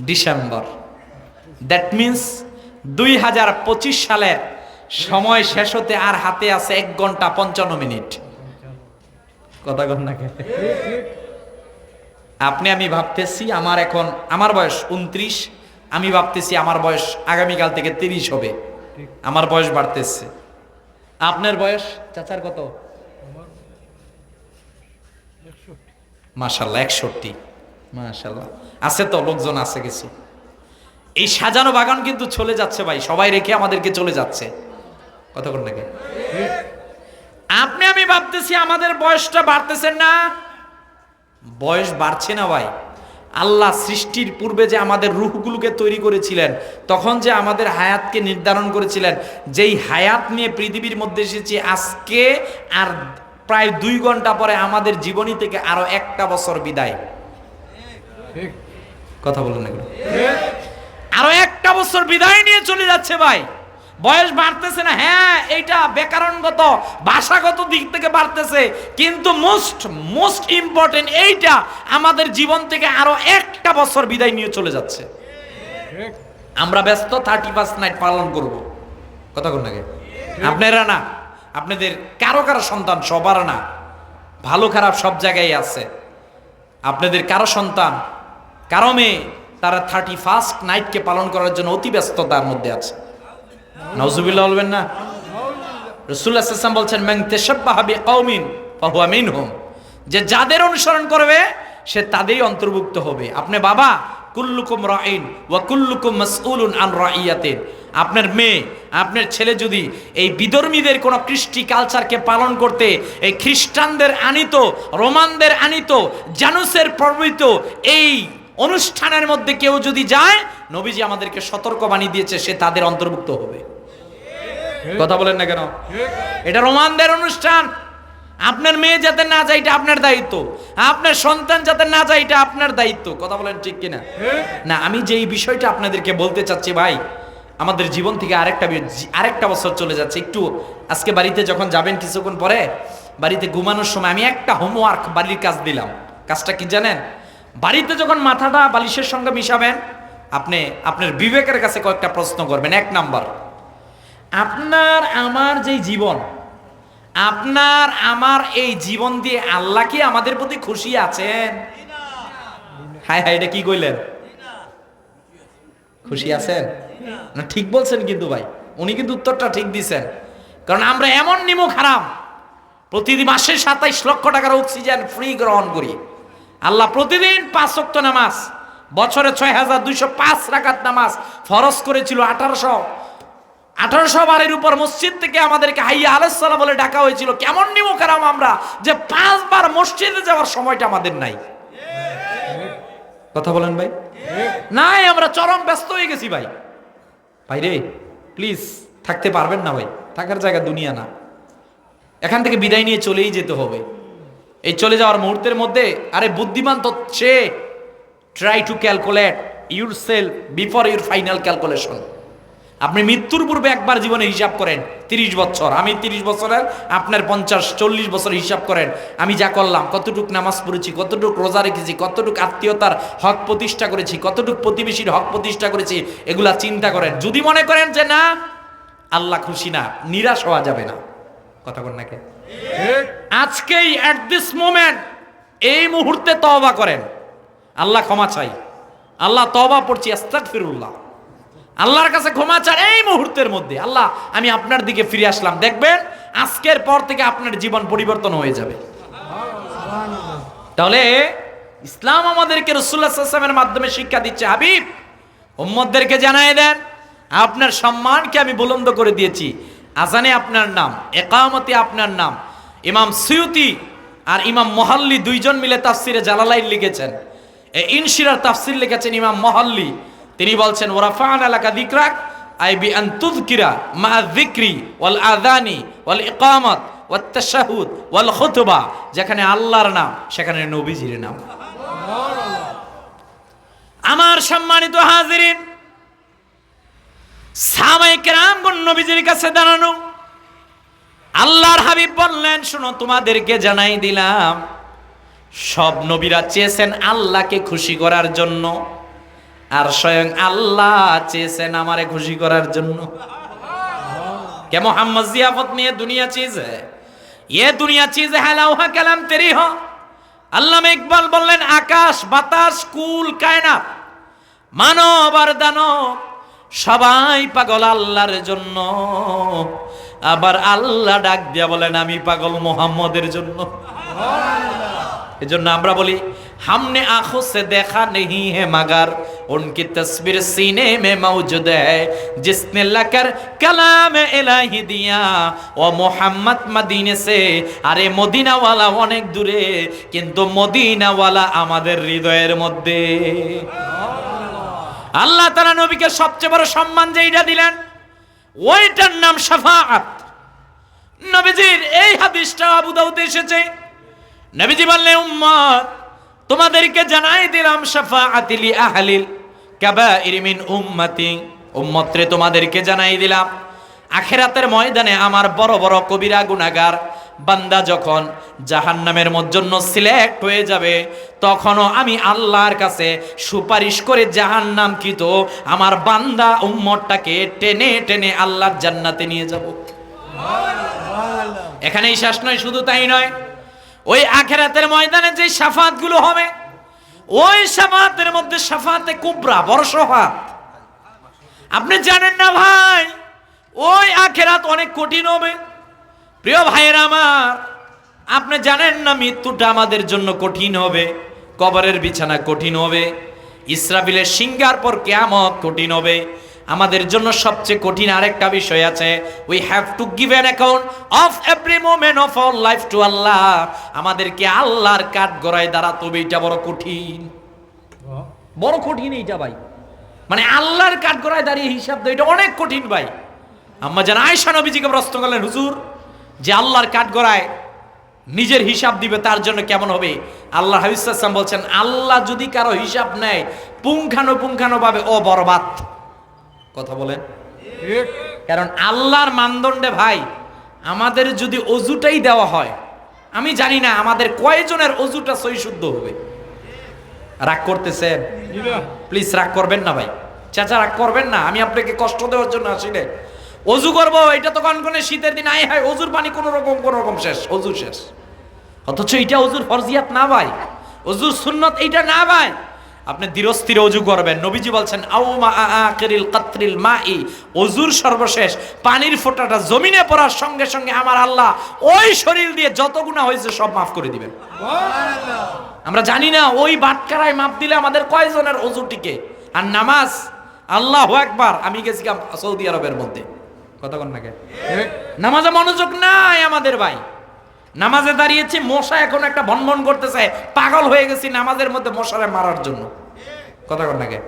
Speaker 1: ডিসেম্বর। দ্যাট মিন্স 2025 সালের সময় শেষ হতে আর হাতে আছে 1 ঘন্টা 55 মিনিট। কথা কন না কেন? আপনি আমি ভাবতেছি আমার বয়স 29, আমি ভাবতেছি আমার বয়স আগামীকাল থেকে 30 হবে। আমার বয়স বাড়তেছে। আপনার বয়স চাচার কত? মাশাআল্লাহ 61। মাশাআল্লাহ আছে তো, লোকজন আছে কিছু। এই সাজানো বাগান কিন্তু চলে যাচ্ছে ভাই, সবাই রেখে আমাদেরকে চলে যাচ্ছে। কথা কোন নাকি? আপনি আমি ভাবতেছি আমাদের বয়সটা বাড়তেছে না, বয়স বাড়ছে না ভাই। আল্লাহ সৃষ্টির পূর্বে যে আমাদের রূহগুলোকে তৈরি করেছিলেন, তখন যে আমাদের হায়াতকে নির্ধারণ করেছিলেন, যেই হায়াত নিয়ে পৃথিবীর মধ্যে এসেছি আজকে, আর প্রায় 2 ঘন্টা পরে আমাদের জীবনী থেকে আরো 1টা বছর বিদায়। কথা বলেন না? আরো 1টা বছর বিদায় নিয়ে চলে যাচ্ছে ভাই। বয়স বাড়তেছে না, হ্যাঁ এইটা ব্যাকরণগত ভাষাগত দিক থেকে বাড়তেছে, কিন্তু মোস্ট ইম্পর্টেন্ট এইটা আমাদের জীবন থেকে আরো একটা বছর বিদায় নিয়ে চলে যাচ্ছে। আমরা ব্যস্ত 31 নাইট পালন করব, কথা কোন নাকি? আপনারা না, আপনাদের কারো কারো সন্তান, সবার না, ভালো খারাপ সব জায়গায় আছে। আপনাদের কারো সন্তান, কারো মেয়ে, তারা 31 নাইটকে পালন করার জন্য অতি ব্যস্ততার মধ্যে আছে। নাউজুবিল্লাহ বলবেন না? রাসূলুল্লাহ সাল্লাল্লাহু আলাইহি ওয়াসাল্লাম বলছেন, মান তাশাব্বাহা বিকাউমিন ফাহুয়া মিনহুম, যে যাদের অনুসরণ করবে সে তাদেরই অন্তর্ভুক্ত হবে। আপনি বাবা, কুল্লুকুম রাঈন ওয়া কুল্লুকুম মাসউলুন আন রাইয়াতিন। আপনার মেয়ে, আপনার ছেলে যদি এই বিধর্মীদের কোন কৃষ্টি কালচারকে পালন করতে, এই খ্রিস্টানদের আনিত, রোমানদের আনিত, জানুসের প্রভৃত এই অনুষ্ঠানের মধ্যে কেউ যদি যায়, নবীজি আমাদেরকে সতর্কবাণী দিয়েছে সে তাদের অন্তর্ভুক্ত হবে। কথা বলেন না কেন? এটা রোমানদের অনুষ্ঠান। আপনার মেয়ে যাতে না যায় এটা আপনার দায়িত্ব, আপনার সন্তান যাতে না যায় এটা আপনার দায়িত্ব। কথা বলেন ঠিক কিনা? না, আমি যেই বিষয়টা আপনাদেরকে বলতে চাচ্ছি ভাই, আমাদের জীবন থেকে আরেকটা বছর চলে যাচ্ছে। একটু আজকে বাড়িতে যখন যাবেন, কিছুক্ষণ পরে বাড়িতে ঘুমানোর সময় আমি একটা হোমওয়ার্ক বাড়ির কাজ দিলাম। কাজটা কি জানেন? বাড়িতে যখন মাথাটা বালিশের সঙ্গে মিশাবেন, আপনি আপনার বিবেকের কাছে কয়েকটা প্রশ্ন করবেন। 1 নাম্বার, আপনার আমার যেই জীবন, আপনার আমার এই জীবন দিয়ে আল্লাহ কি আমাদের প্রতি খুশি আছেন? হায় হায়, এটা কি কইলেন? খুশি আছেন না? ঠিক বলছেন কিন্তু ভাই, উনি কিন্তু উত্তরটা ঠিক দিছেন। কারণ আমরা এমন নিমুখ হারাম, প্রতিদিন মাসে 27 লক্ষ টাকার অক্সিজেন ফ্রি গ্রহণ করি। আল্লাহ প্রতিদিন 5 ওয়াক্ত নামাজ, বছরে 6205 রাকাত নামাজ ফরজ করেছিল। 1800 বারের উপর মসজিদ থেকে আমাদেরকে হাইয়া আলাইহিস সালাম বলে ডাকা হয়েছিল। কেমন নিমুখ হারাম আমরা যে 5 বার মসজিদে যাওয়ার সময়টা আমাদের নাই। কথা বলেন ভাই? নাই, আমরা চরম ব্যস্ত হয়ে গেছি ভাই। ভাই রে, প্লিজ থাকতে পারবেন না ভাই, থাকার জায়গা দুনিয়া না। এখান থেকে বিদায় নিয়ে চলেই যেতে হবে। এই চলে যাওয়ার মুহূর্তের মধ্যে, আরে বুদ্ধিমান তো সে try to calculate yourself before your final calculation. আপনি মৃত্যুর পূর্বে একবার জীবনে হিসাব করেন। 30 বছর, আমি 30 বছরের, আপনার 50-40 বছর হিসাব করেন। আমি যা করলাম, কতটুক নামাজ পড়েছি, কতটুক রোজা রেখেছি, কতটুক আত্মীয়তার হক প্রতিষ্ঠা করেছি, কতটুক প্রতিবেশীর হক প্রতিষ্ঠা করেছি, এগুলা চিন্তা করেন। যদি মনে করেন যে না আল্লাহ খুশি না, নিরাশ হওয়া যাবে না। কথা বল নাকি? আজকেই এট দিস মোমেন্ট, এই মুহূর্তে তওবা করেন। আল্লাহ ক্ষমা চাই, আল্লাহ তওবা পড়ছি, আস্তাগফিরুল্লাহ, আল্লাহর কাছে ক্ষমা চান এই মুহূর্তের মধ্যে। আল্লাহ আমি আপনার দিকে ফিরে আসলাম, দেখবেন আজকের পর থেকে আপনার জীবন পরিবর্তন হয়ে যাবে। তাহলে ইসলাম আমাদেরকে রাসূলুল্লাহ সাল্লাল্লাহু আলাইহি ওয়াসাল্লামের মাধ্যমে শিক্ষা দিচ্ছে, হাবিব উম্মতদেরকে জানায় দেন আপনার সম্মানকে আমি বুলন্দ করে দিয়েছি। আজানে আপনার নাম, ইকামতে আপনার নাম। ইমাম সুয়ুতি আর ইমাম মুহাল্লি দুইজন মিলে তাফসিরে জালালাইন লিখেছেন। এই ইনশিরার তাফসির লিখেছেন ইমাম মুহাল্লি। তিনি বলছেন, ওয়ারাফা'না লাকা যিকরাক আই বি আন তুযকিরা মা যিকরি ওয়াল আযানি ওয়াল ইকামাত ওয়াত তাশাহুদ ওয়াল খুতবা। যেখানে আল্লাহর নাম সেখানে নবীজির নাম। আমার সম্মানিত হাজিরিন, সাহাবায়ে কেরামগণ নবীজির কাছে দাঁড়ানো। আল্লাহর হাবিব বললেন, শোনো তোমাদেরকে জানাই দিলাম, সব নবীরা চেয়েছেন আল্লাহকে খুশি করার জন্য, আর স্বয়ং আল্লাহ চেয়েছেন আমারে খুশি করার জন্য। কে মোহাম্মদ জিয়াফত নিয়ে দুনিয়া চিজ হ্যায়, ये दुनिया चीज है लौहा कलम तेरी हो। আল্লামা ইকবাল বললেন, আকাশ বাতাস কুল কায়নাত মানব আর দানব সবাই পাগল আল্লাহর জন্য। আবার আল্লাহ ডাক দিয়া বলেন, আমি পাগল মোহাম্মদের জন্য। এজন্য আমরা বলি, हमने आंखों से देखा नहीं है मगर उनकी तस्वीर सीने में मौजूद है, जिसने लकर कलाम इलाही दिया ও মোহাম্মদ মদিনে से। আরে মদিনাওয়ালা অনেক দূরে, কিন্তু মদিনাওয়ালা আমাদের হৃদয়ের মধ্যে। আল্লাহ তাআলা নবীকে সবচেয়ে বড় সম্মান যেটা দিলেন, ওইটার নাম শাফাআত। নবীজির এই হাদিসটা আবু দাউদে এসেছে। নবীজি বললেন, উম্মত তোমাদেরকে জানাই দিলাম, শাফাআতি লি আহলিল কাবাইর মিন উম্মতি। উম্মত রে তোমাদেরকে জানাই দিলাম, আখেরাতের ময়দানে আমার বড় বড় কবিরা গুনাহগার বান্দা যখন জাহান্নামের জন্য সিলেক্ট হয়ে যাবে, তখনও আমি আল্লাহর কাছে সুপারিশ করে জাহান্নামকৃত আমার বান্দা উম্মতটাকে টেনে টেনে আল্লাহর জান্নাতে নিয়ে যাব। এখানেই শেষ নয়, শুধু তাই নয়, ওই আখেরাতের ময়দানে যে শাফাআতগুলো হবে, ওই শাফাআতের মধ্যে শাফাআতে কুবরা, বড় শাফাআত। আপনি জানেন না ভাই, ওই আখেরাত অনেক কঠিন হবে। প্রিয় ভাইয়েরা আমার, আপনি জানেন না মৃত্যুটা আমাদের জন্য কঠিন হবে, কবরের বিছানা কঠিন হবে, ইসরাফিলের সিংহার পর কিয়ামত কঠিন হবে। আমাদের জন্য সবচেয়ে কঠিন আরেকটা বিষয় আছে, we have to give an account of every moment of our life to Allah. আমাদেরকে আল্লাহর কাঠগড়ায় দাঁড়াতে হবে, এটা বড় কঠিন, বড় কঠিন এইটা ভাই। মানে আল্লাহর কাঠগড়ায় দাঁড়িয়ে হিসাব দেয়, এটা অনেক কঠিন ভাই। আম্মা জান আয়েশা নবীজিকে প্রশ্ন করলেন, হুজুর, যে আল্লাহর কাঠগড়ায় নিজের হিসাব দিবে তার জন্য কেমন হবে? আল্লাহ হাবিব সাল্লাল্লাহু আলাইহি ওয়াসাল্লাম বলছেন, আল্লাহ যদি কারো হিসাব নেয় পুঙ্খানুপুঙ্খানুভাবে, ও বরবাদ। কথা বলেন, কারণ আল্লাহর মানদণ্ডে ভাই আমাদের যদি অজুটাই দেওয়া হয়, আমি জানি না আমাদের কয়জনের অজুটা সহি শুদ্ধ হবে। রাগ করতেছেন? প্লিজ রাগ করবেন না ভাই, চাচা রাগ করবেন না, আমি আপনাকে কষ্ট দেওয়ার জন্য আসিনি। অজু করবো, এটা তো কনকনে শীতের দিন, আয় হায় অজুর পানি কোন রকম শেষ, অজু শেষ। অথচ এটা অজুর ফরজিয়াত না ভাই, অজুর সুন্নত এইটা না ভাই। আপনি ধীরস্থির অজু করবেন। নবীজি বলছেন, আউমা আখিরিল কাতরিল মাই, অজুর সর্বশেষ পানির ফোঁটাটা জমিনে পড়ার সঙ্গে সঙ্গে আমার আল্লাহ ওই শরীর দিয়ে যত গুনাহ হয়েছে সব মাফ করে দিবেন। সুবহানাল্লাহ। আমরা জানি না ওই বাটকারায় মাপ দিলে আমাদের কয়জনের অজু টিকে। আর নামাজ, আল্লাহু আকবার, আমি গেছিলাম সৌদি আরবের মধ্যে, কথা কন না কে, নামাজে মনোযোগ নাই আমাদের ভাই। নামাজে দাঁড়িয়েছি, মশা এখন একটা ভনভন করতেছে, পাগল হয়ে গেছি নামাজের মধ্যে মশারে মারার জন্য, কথা কন না কে।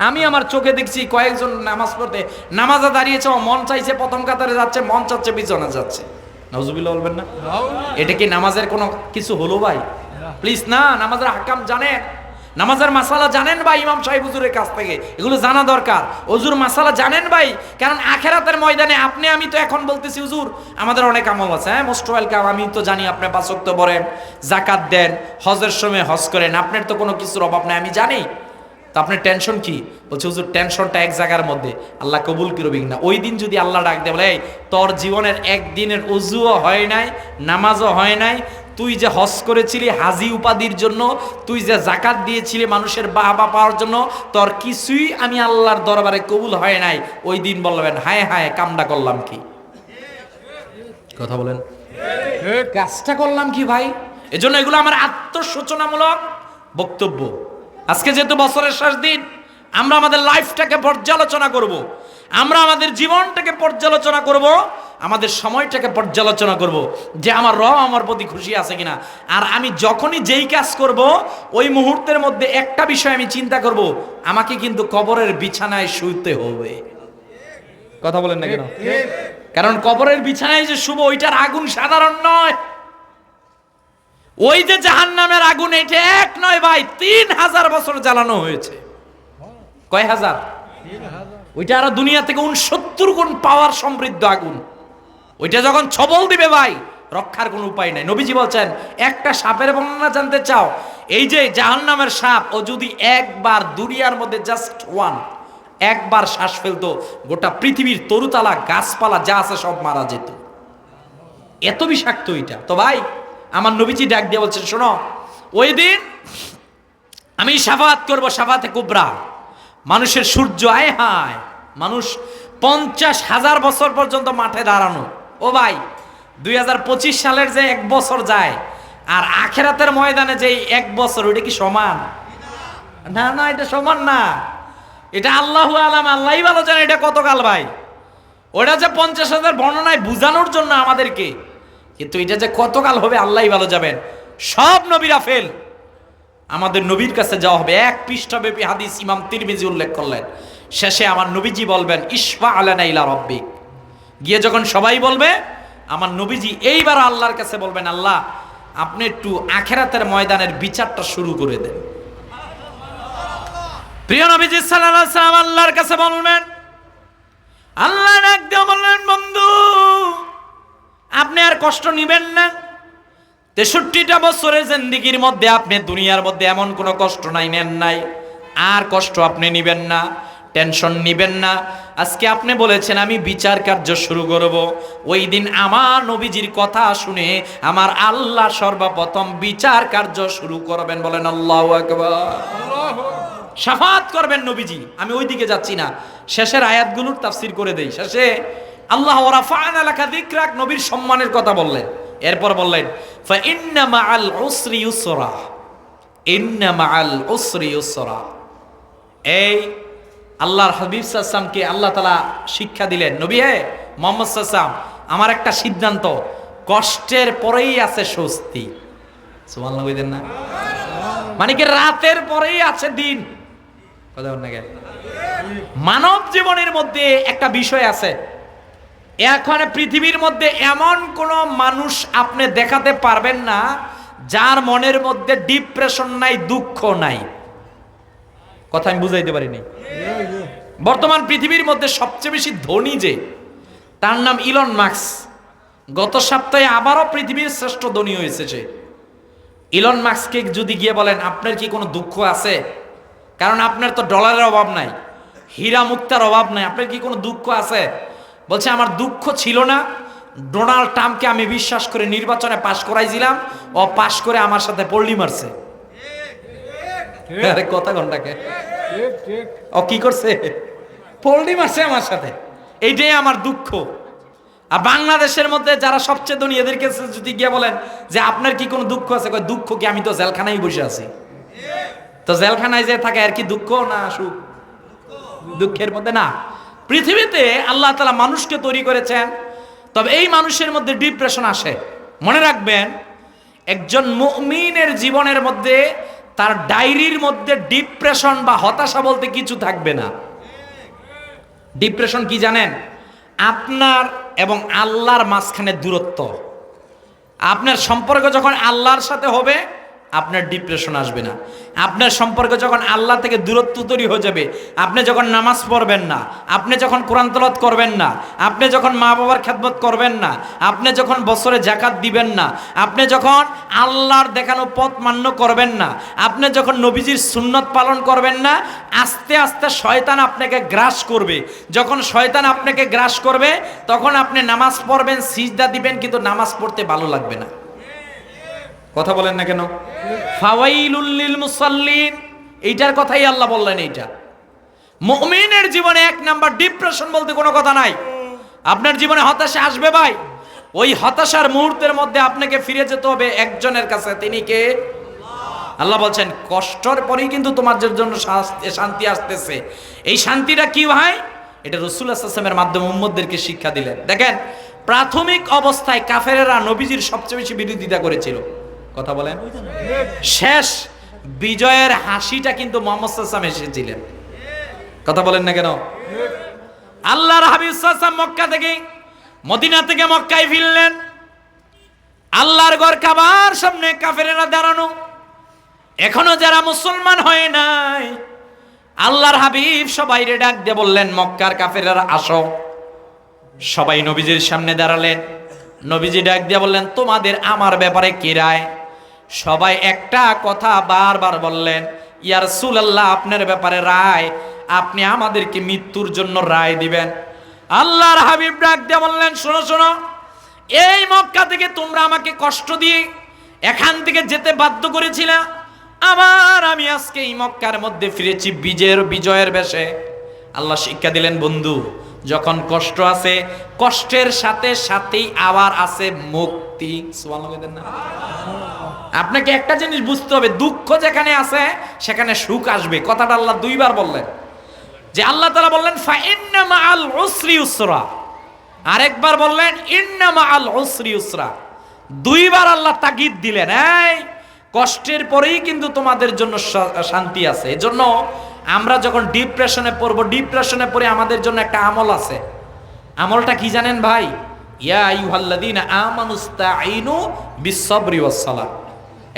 Speaker 1: আমি আমার চোখে দেখছি কয়েকজন নামাজ পড়তে, নামাজে দাঁড়িয়েছে, মন চাইছে প্রথম কাতারে যাচ্ছে, মন চাচ্ছে পিছনে যাচ্ছে। নাউজুবিল্লাহ বলবেন না? এটা কি নামাজের কোনো কিছু হলো ভাই? প্লিজ না, নামাজের আহকাম জানেন, নামাজের মাসালা জানেন ভাই, ইমাম সাহেব হুজুরের কাছ থেকে এগুলো জানা দরকার। হুজুর মাসালা জানেন ভাই, কারণ আখেরাতের ময়দানে আপনি আমি তো এখন বলতেছি হুজুর আমাদের অনেক আমল আছে, হ্যাঁ মোস্ট ওয়েলকাম, আমি তো জানি আপনি পাঁচ ওয়াক্ত পড়েন, যাকাত দেন, হজের সময় হজ করেন, আপনার তো কোনো কিছুর অভাব নাই, আমি জানি। তো আপনার টেনশন কি? বলছে হুজুর টেনশনটা এক জায়গার মধ্যে, আল্লাহ কবুল করবি না। ওই দিন যদি আল্লাহ ডাক দেয়, বলে তোর জীবনের একদিনের উজুও হয় নাই, নামাজও হয় নাই, তুই যে হজ করেছিলি হাজি উপাধির জন্য, তুই যে যাকাত দিয়েছিলি মানুষের বাহবা পাওয়ার জন্য, তোর কিছুই আমি আল্লাহর দরবারে কবুল হয় নাই। ওই দিন বলবেন, হায় হায় কামটা করলাম কি, কথা বলেন, কাজটা করলাম কি ভাই। এজন্য এগুলো আমার আত্মসূচনামূলক বক্তব্য। আজকে যেহেতু বছরের শেষ দিন, আমরা আমাদের লাইফটাকে পর্যালোচনা করব, আমরা আমাদের জীবনটাকে পর্যালোচনা করব, আমাদের সময়টাকে পর্যালোচনা করব যে আমার রব আমার প্রতি খুশি আছে কিনা। আর আমি যখনই যেই কাজ করব, ওই মুহূর্তের মধ্যে একটা বিষয় আমি চিন্তা করব, আমাকে কিন্তু কবরের বিছানায় শুইতে হবে। কথা বলেন না কেন? কারণ কবরের বিছানায় যে শুভ, ওইটার আগুন সাধারণ নয়। ওই যে জাহান্নামের আগুন, এটা এক নয় ভাই, 3000 বছর জ্বালানো হয়েছে। কয় হাজার? ওইটা আরো দুনিয়া থেকে 69 গুণ পাওয়ার সমৃদ্ধ আগুন। ওইটা যখন ছবল দিবে ভাই, রক্ষার কোনো উপায় নাই। নবীজি বলছেন, একটা সাপের বর্ণনা জানতে চাও? এই যে জাহান্নামের সাপ, ও যদি একবার দুনিয়ার মধ্যে জাস্ট একবার শ্বাস ফেলতো, গোটা পৃথিবীর তরুতালা গাছপালা যা আছে সব মারা যেত, এত বিষাক্ত এটা। তো ভাই আমার নবীজি ডাক দিয়ে বলছেন, শোনো, ওই দিন আমি শাফাআত করব, শাফাআতে কুবরা। মানুষের সূর্য, আয় হায়, মানুষ 50,000 বছর পর্যন্ত মাঠে দাঁড়ানো। ও ভাই 2025 সালের যে এক বছর যায়, আর আখেরাতের ময়দানে যে এক বছর, ওইটা কি সমান? না না, এটা সমান না। এটা আল্লাহু আলাম, আল্লাহই ভালো জানে এটা কতকাল ভাই। ওটা যে 50,000 বর্ণনায় বুঝানোর জন্য আমাদেরকে, কিন্তু এটা যে কতকাল হবে আল্লাহই ভালো যাবেন। সব নবীরা ফেল, আমাদের নবীর কাছে যাওয়া হবে। এক পৃষ্ঠাব্যাপী হাদিস ইমাম তিরমিজি উল্লেখ করলেন। শেষে আমার নবীজি বলবেন, ইশফা আলানা ইলা রাব্বিক। গিয়ে যখন সবাই বলবে, আমার নবীজি এইবার আল্লাহর কাছে বলবেন, আল্লাহ আপনি একটু আখেরাতের ময়দানের বিচারটা শুরু করে দেন। প্রিয় নবীজি সাল্লাল্লাহু আলাইহি ওয়াসাল্লাম আল্লাহর কাছে বলবেন, আল্লাহ ডাক দিয়ে বললেন, বন্ধু আপনি আর কষ্ট নিবেন না। 63টা বছরের জিন্দেগির মধ্যে আপনি দুনিয়ার মধ্যে এমন কোনো কষ্ট নেন নাই, আর কষ্ট আপনি নিবেন না, টেনশন নিবেন না। আজকে আপনি বলেছেন আমি বিচার কার্য শুরু করব, ওই দিন আমার নবীজির কথা শুনে আমার আল্লাহ সর্বপ্রথম বিচার কার্য শুরু করবেন। বলেন আল্লাহু আকবার। শাফাত করবেন নবীজি। আমি ওই দিকে যাচ্ছি না, শেষের আয়াতগুলোর তাফসীর করে দেই। শেষে আল্লাহ ওয়া রাফা'না লাকা যিকরাক, নবীর সম্মানের কথা বললেন। এরপর বললেন ফা ইন্না মাআল উসরি ইউসরা, ইন্না মাআল উসরি ইউসরা। এই আল্লাহর হাবিব সাল্লাল্লাহু আলাইহি ওয়াসাল্লামকে আল্লাহ তাআলা শিক্ষা দিলেন, নবী হে মুহাম্মদ সাল্লাল্লাহু আলাইহি ওয়াসাল্লাম, আমার একটা সিদ্ধান্ত, কষ্টের পরেই আছে স্বস্তি। সুবহানাল্লাহ কইদেন না? মানে কি রাতের পরেই আছে দিন। কথা বলেন না কেন? মানব জীবনের মধ্যে একটা বিষয় আছে, এখন পৃথিবীর মধ্যে এমন কোন মানুষ আপনি দেখাতে পারবেন না যার মনের মধ্যে ডিপ্রেশন নাই, দুঃখ নাই। কথা আমি বুঝাইতে পারিনি। বর্তমান পৃথিবীর মধ্যে সবচেয়ে বেশি ধনী যে, তার নাম ইলন মাস্ক। গত সপ্তাহে আবারও পৃথিবীর শ্রেষ্ঠ ধনী হয়েছে সে। ইলন মাস্ককে যদি গিয়ে বলেন আপনার কি কোনো দুঃখ আছে, কারণ আপনার তো ডলারের অভাব নাই, হীরা মুক্তার অভাব নাই, আপনার কি কোনো দুঃখ আছে? বলছে আমার দুঃখ ছিল না, ডোনাল্ড ট্রাম্পকে আমি বিশ্বাস করে নির্বাচনে পাশ করাইছিলাম, ও পাশ করে আমার সাথে পল্লি মারছে। আরে কথা ঘন্টাকে ও কি করছে? পল্লি মারছে আমার সাথে, এইটাই আমার দুঃখ। আর বাংলাদেশের মধ্যে যারা সবচেয়ে ধনী, এদের কাছে যদি গিয়ে বলেন যে আপনার কি কোনো দুঃখ আছে, কয় দুঃখ কি, আমি তো জেলখানায় বসে আছি। তো জেলখানায় যে থাকে আর কি দুঃখ না সুখ? দুঃখের মধ্যে না। পৃথিবীতে আল্লাহ তাআলা মানুষকে তৈরি করেছেন, তবে এই মানুষের মধ্যে ডিপ্রেশন আসে। মনে রাখবেন, একজন মুমিনের জীবনের মধ্যে তার ডায়েরির মধ্যে ডিপ্রেশন বা হতাশা বলতে কিছু থাকবে না। ডিপ্রেশন কি জানেন? আপনার এবং আল্লাহর মাঝখানে দূরত্ব। আপনার সম্পর্ক যখন আল্লাহর সাথে হবে, আপনার ডিপ্রেশন আসবে না। আপনার সম্পর্ক যখন আল্লাহ থেকে দূরত্ব তৈরি হয়ে যাবে, আপনি যখন নামাজ পড়বেন না, আপনি যখন কোরআন তেলাওয়াত করবেন না, আপনি যখন মা বাবার খেদমত করবেন না, আপনি যখন বছরে যাকাত দিবেন না, আপনি যখন আল্লাহর দেখানো পথ মান্য করবেন না, আপনি যখন নবীজির সুন্নত পালন করবেন না, আস্তে আস্তে শয়তান আপনাকে গ্রাস করবে। যখন শয়তান আপনাকে গ্রাস করবে, তখন আপনি নামাজ পড়বেন, সিজদা দিবেন, কিন্তু নামাজ পড়তে ভালো লাগবে না। কথা বলেন না কেন? ফাওয়াইলুল লিল মুসাল্লিন, এইটার কথাই আল্লাহ বললেন। এইটা মুমিনের জীবনে এক নাম্বার ডিপ্রেশন বলতে কোনো কথা নাই। আপনার জীবনে হতাশা আসবে ভাই, ওই হতাশার মুহূর্তের মধ্যে আপনাকে ফিরে যেতে হবে একজনের কাছে। তিনি কে? আল্লাহ বলছেন কষ্টের পরেই কিন্তু তোমার জন্য শান্তি আসতেছে। এই শান্তিটা কি ভাই? এটা রাসূলুল্লাহ সাল্লাল্লাহু আলাইহি ওয়াসাল্লামের মাধ্যমে উম্মতদেরকে শিক্ষা দিলেন। দেখেন, প্রাথমিক অবস্থায় কাফেরেরা নবীজির সবচেয়ে বেশি বিরোধিতা করেছিল। কথা বলেন। শেষ বিজয়ের হাসিটা কিন্তু মুহাম্মদ সাল্লাল্লাহু আলাইহি ওয়াসাল্লাম এসেছিলেন। কথা বলেন না কেন? আল্লাহর হাবিব সাল্লাল্লাহু আলাইহি ওয়াসাল্লাম মক্কা থেকে, মদিনা থেকে মক্কায় ফিরলেন। আল্লাহর ঘর কাবার সামনে কাফেরেরা দাঁড়ানো। এখনো যারা মুসলমান হয় নাই, আল্লাহর হাবিব সবাইরে ডাক দিয়ে বললেন মক্কার কাফেরেরা আসো। সবাই নবীজির সামনে দাঁড়ালেন। নবীজি ডাক দিয়ে বললেন তোমাদের আমার ব্যাপারে কি রায়? সবাই একটা কথা বারবার বললেন, ইয়া রাসূলুল্লাহ, আপনার ব্যাপারে রায়, আপনি আমাদেরকে মৃত্যুর জন্য রায় দিবেন। আল্লাহর হাবিব ডাক দিয়ে বললেন শোনো শোনো, এই মক্কা থেকে তোমরা আমাকে কষ্ট দিয়ে এখান থেকে যেতে বাধ্য করেছিলা, আবার আমি আজকে এই মক্কার মধ্যে ফিরেছি বিজয়ের বেশে। আল্লাহ শিক্ষা দিলেন বন্ধু, যখন কষ্ট আছে, কষ্টের সাথে সাথেই আবার আছে মুক্তি। সুবহানাল্লাহ না? আপনাকে একটা জিনিস বুঝতে হবে, দুঃখ যেখানে আছে সেখানে সুখ আসবে। কথাটা আল্লাহ দুইবার বললেন। যে আল্লাহ তাআলা বললেন ফা ইন্না মাআল উসরি ইউসরা, আরেকবার বললেন ইন্না মাআল উসরি ইউসরা। দুইবার আল্লাহ তাগিদ দিলেন, এই কষ্টের পরেই কিন্তু তোমাদের জন্য শান্তি আছে। এজন্য আমরা যখন ডিপ্রেশনে পড়বো, ডিপ্রেশনে পড়ে আমাদের জন্য একটা আমল আছে। আমলটা কি জানেন ভাই? ইয়া আইয়ুহাল্লাযীনা আমানুস্তাঈনু বিস-সাবরি ওয়াস-সালাহ।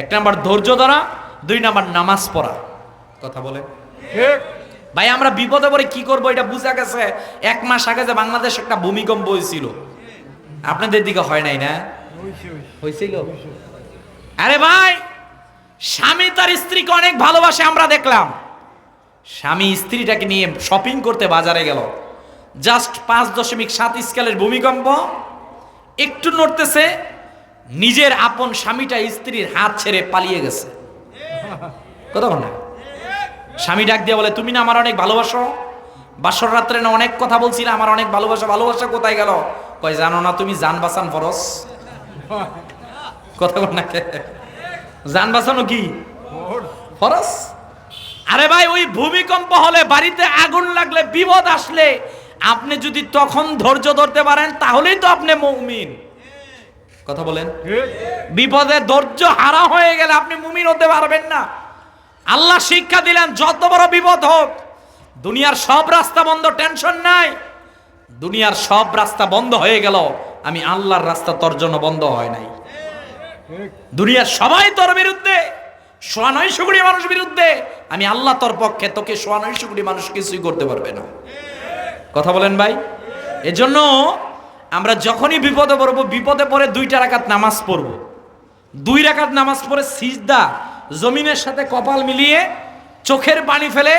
Speaker 1: এক নাম্বার ধৈর্য ধরা, দুই নাম্বার নামাজ পড়া। কথা বলে ঠিক। ভাই আমরা বিপদে পড়ে কি করব এটা বুঝা গেছে 1 মাস আগে যে বাংলাদেশ একটা ভূমিকম্প হয়েছিল, আপনাদের দিকে হয় নাই না? হয়েছিল। আরে ভাই, স্বামী তার স্ত্রীকে অনেক ভালোবাসে, আমরা দেখলাম স্বামী স্ত্রীটাকে নিয়ে শপিং করতে বাজারে গেল, জাস্ট 5.7 স্কেলের ভূমিকম্প, একটু নড়তেছে, নিজের আপন স্বামীটা স্ত্রীর হাত ছেড়ে পালিয়ে গেছে। কতক্ষণ না স্বামী ডাক দিয়ে বলে, তুমি না আমার অনেক ভালোবাসো, বাসর রাত্রে না অনেক কথা বলছিলে আমার অনেক ভালোবাসা, ভালোবাসা কোথায় গেল? কয় জানো না তুমি জান বাঁচান ফরজ? কতক্ষণ না জান বাঁচানো কি ফরজ? আরে ভাই, ওই ভূমিকম্প হলে, বাড়িতে আগুন লাগলে, বিপদ আসলে আপনি যদি তখন ধৈর্য ধরতে পারেন তাহলেই তো আপনি মুমিন। কথা বলেন। বিপদে ধৈর্য হারা হয়ে গেলে আপনি মুমিন হতে পারবেন না। আল্লাহ শিক্ষা দিলেন, যত বড় বিপদ হোক, দুনিয়ার সব রাস্তা বন্ধ, টেনশন নাই, দুনিয়ার সব রাস্তা বন্ধ হয়ে গেল, আমি আল্লাহর রাস্তা তোর জন্য বন্ধ হয় নাই। দুনিয়ার সবাই তোর বিরুদ্ধে, ৯০০ কোটি মানুষ বিরুদ্ধে, আমি আল্লাহ তোর পক্ষে, তোকে ৯০০ কোটি মানুষ কিছুই করতে পারবে না। কথা বলেন ভাই। এজন্য আমরা যখনই বিপদে পড়বো, বিপদে পড়ে 2 রাকাত নামাজ পড়বো, 2 রাকাত নামাজ পড়ে সিজদা জমিনের সাথে কপাল মিলিয়ে চোখের পানি ফেলে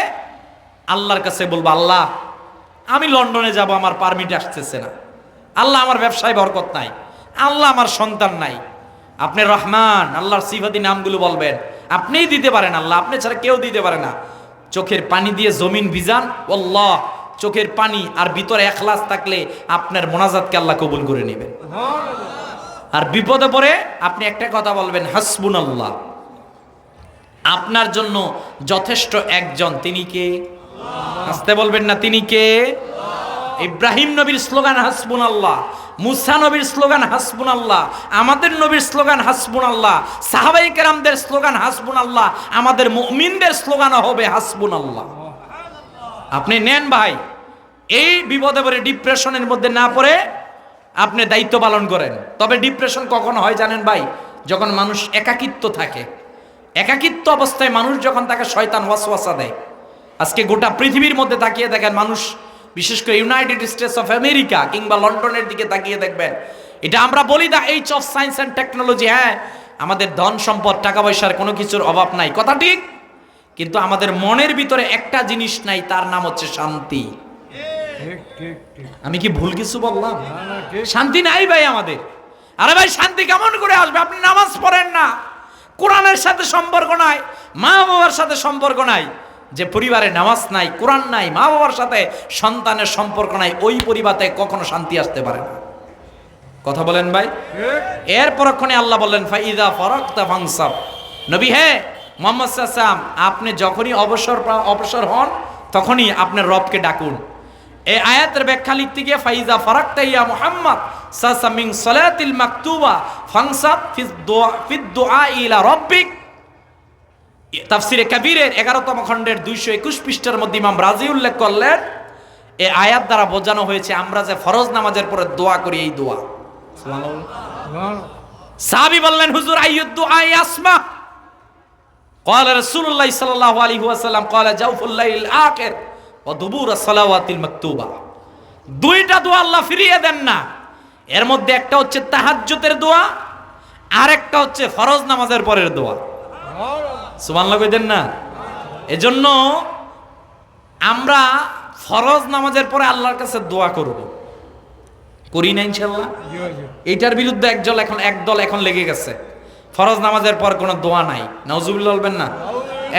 Speaker 1: আল্লাহর কাছে বলবো, আল্লাহ আমি লন্ডনে যাব, আমার পারমিট আসতেছে না, আল্লাহ আমার ব্যবসায় বরকত নাই, আল্লাহ আমার সন্তান নাই। আপনি রহমান, আল্লাহর সিফাতি নামগুলো বলবেন, আপনিই দিতে পারেন আল্লাহ, আপনি ছাড়া কেউ দিতে পারে না। চোখের পানি দিয়ে জমিন ভিজান, আল্লাহ চোখের পানি আর ভিতরে ইখলাস থাকলে আপনার মোনাজাতকে আল্লাহ কবুল করে নেবেন। আর বিপদে পড়ে আপনি একটা কথা বলবেন, হাসবুনাল্লাহ, আপনার জন্য যথেষ্ট একজন, তিনি কে? আসতে বলবেন না, তিনি কে? ইব্রাহিম নবীর স্লোগান হাসবুনাল্লাহ, মুসা নবীর স্লোগান হাসবুনাল্লাহ, আমাদের নবীর স্লোগান হাসবুনাল্লাহ, সাহাবায়ে কেরামদের স্লোগান হাসবুনাল্লাহ, আমাদের মুমিনদের স্লোগান হবে হাসবুনাল্লাহ। আপনি নেন ভাই, এই বিপদে পড়ে ডিপ্রেশনের মধ্যে না পড়ে আপনি দায়িত্ব পালন করেন। তবে ডিপ্রেশন কখন হয় জানেন ভাই? যখন মানুষ একাকিত্ব থাকে, একাকিত্ব অবস্থায় মানুষ যখন তাকে শয়তান ওয়াসওয়াসা দেয়। আজকে গোটা পৃথিবীর মধ্যে তাকিয়ে দেখেন মানুষ, বিশেষ করে ইউনাইটেড স্টেটস অফ আমেরিকা কিংবা লন্ডনের দিকে তাকিয়ে দেখবেন, এটা আমরা বলি the age of science and technology. হ্যাঁ, আমাদের ধন সম্পদ টাকা পয়সার কোনো কিছুর অভাব নাই, কথা ঠিক, কিন্তু আমাদের মনের ভিতরে একটা জিনিস নাই, তার নাম হচ্ছে শান্তি। আমি কি ভুল কিছু বললাম? শান্তি নাই ভাই আমাদের। আরে ভাই, শান্তি কেমন করে আসবে? আপনি নামাজ পড়েন না, কোরআনের সাথে সম্পর্ক নাই, মা বাবার সাথে সম্পর্ক নাই। যে পরিবারে নামাজ নাই, কোরআন নাই, মা বাবার সাথে সন্তানের সম্পর্ক নাই, ওই পরিবারে কখনো শান্তি আসতে পারে না। কথা বলেন ভাই। এর পরক্ষণে আল্লাহ বললেন, ফাইদা ফারাকতা ফানসাব, নবী হে মুহাম্মদ সাল্লাল্লাহু আলাইহি ওয়াসাল্লাম, আপনি যখনই অবসর হন তখনই আপনার রবকে ডাকুন। এই আয়াতের ব্যাখ্যা লিখতে গিয়ে, ফাইজা ফারাকতা ইয়া মুহাম্মদ সাল্লাল্লাহু মিন সালাতিল মাকতুবা ফানসাব ফিদ দুআ ইলা রাব্বিক। তাফসিরে কাবীরের 11তম খণ্ডের 221 পৃষ্ঠার মধ্যে ইমাম রাজি উল্লেখ করলেন, এই আয়াত দ্বারা বোঝানো হয়েছে আমরা যে ফরজ নামাজের পরে দোয়া করি, এই দোয়া। সাহাবী বললেন, হুজুর আইয়ুদ দুআ ইয়াসমা? ক্বালা রাসূলুল্লাহ সাল্লাল্লাহু আলাইহি ওয়াসাল্লাম, ক্বালা জাওফুল লাইল আখির ওয়া দুবুর সালাওয়াতিল মাকতুবা। 2টা দোয়া আল্লাহ ফিরিয়ে দেন না। এর মধ্যে একটা হচ্ছে তাহাজ্জুদের দোয়া, আর একটা হচ্ছে ফরজ নামাজের পরের দোয়া। সুবহানাল্লাহ কইতেন না? এজন্য আমরা ফরজ নামাজের পরে আল্লাহর কাছে দোয়া করব, করি না ইনশাআল্লাহ? এইটার বিরুদ্ধে একদল এখন লেগে গেছে, ফরজ নামাজের পর কোনো দোয়া নাই। নাউজুবিল্লাহ বলবেন না?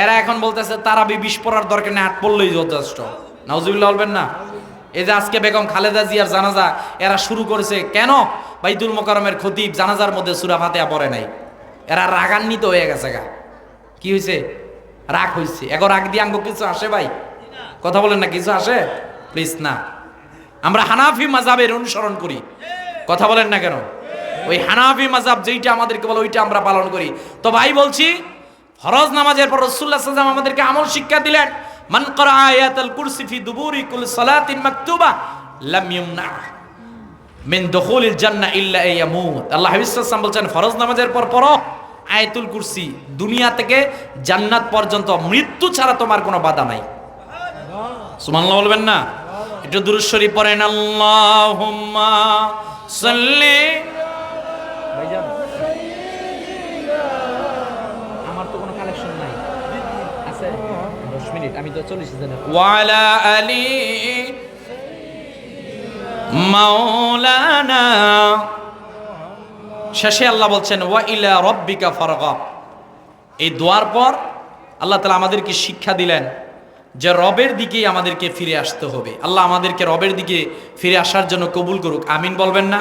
Speaker 1: এরা এখন বলতেছে তারাবি 20 পড়ার দরকার নেই, 8 পড়লেই যথেষ্ট। নাউজুবিল্লাহ বলবেন না? এই যে আজকে বেগম খালেদা জিয়ার জানাজা এরা শুরু করেছে, কেন? বাইতুল মোকাররমের খতিব জানাজার মধ্যে সূরা ফাতিহা পড়ে নাই। এরা রাগান্বিত হয়ে গেছে। কি হয়েছে? রাগ হয়েছে। এগো রাগ দিয়ে আঙ্গ কিছু আসে ভাই? কথা বলেন না, কিছু আসে? প্লিজ না। আমরা হানাফি মাযহাবের অনুসরণ করি, কথা বলেন না কেন? ওই হানাফি মাযহাব যেইটা আমাদেরকে বলে ওইটা আমরা পালন করি। তো ভাই বলছি, ফরজ নামাজের পর রাসূলুল্লাহ সাল্লাল্লাহু আলাইহি ওয়াসাল্লাম আমাদেরকে আমল শিক্ষা দিলেন, মান ক্বারা আয়াতুল কুরসি ফি দুবুরি কুল সালাতিন মাকতুবা লাম ইউমনা মিন দুখুলিল জান্নাহ ইল্লা ইয়ামুত। আল্লাহ হাবিব সাল্লাল্লাহু আলাইহি ওয়াসাল্লাম বলছেন, ফরজ নামাজের পর পড়ো আয়াতুল কুরসি, দুনিয়া থেকে জান্নাত পর্যন্ত মৃত্যু ছাড়া তোমার কোনো বাধা নাই। সুবহানাল্লাহ বলবেন না? একটু দুরূদ শরীফ পড়েন, আল্লাহুম্মা সাল্লি।
Speaker 2: ভাইজান আমার তো কোনো কালেকশন নাই, আছে 10 মিনিট, আমি তো 40 জনের।
Speaker 1: ওয়ালা আলি মাওলানা। শেষে আল্লাহ বলছেন ওয়া ইলা রব্বিকা ফারগাব। এই দোয়ার পর আল্লাহ তাআলা আমাদেরকে শিক্ষা দিলেন যে রবের দিকেই আমাদেরকে ফিরে আসতে হবে। আল্লাহ আমাদেরকে রবের দিকে ফিরে আসার জন্য কবুল করুক, আমিন বলবেন না?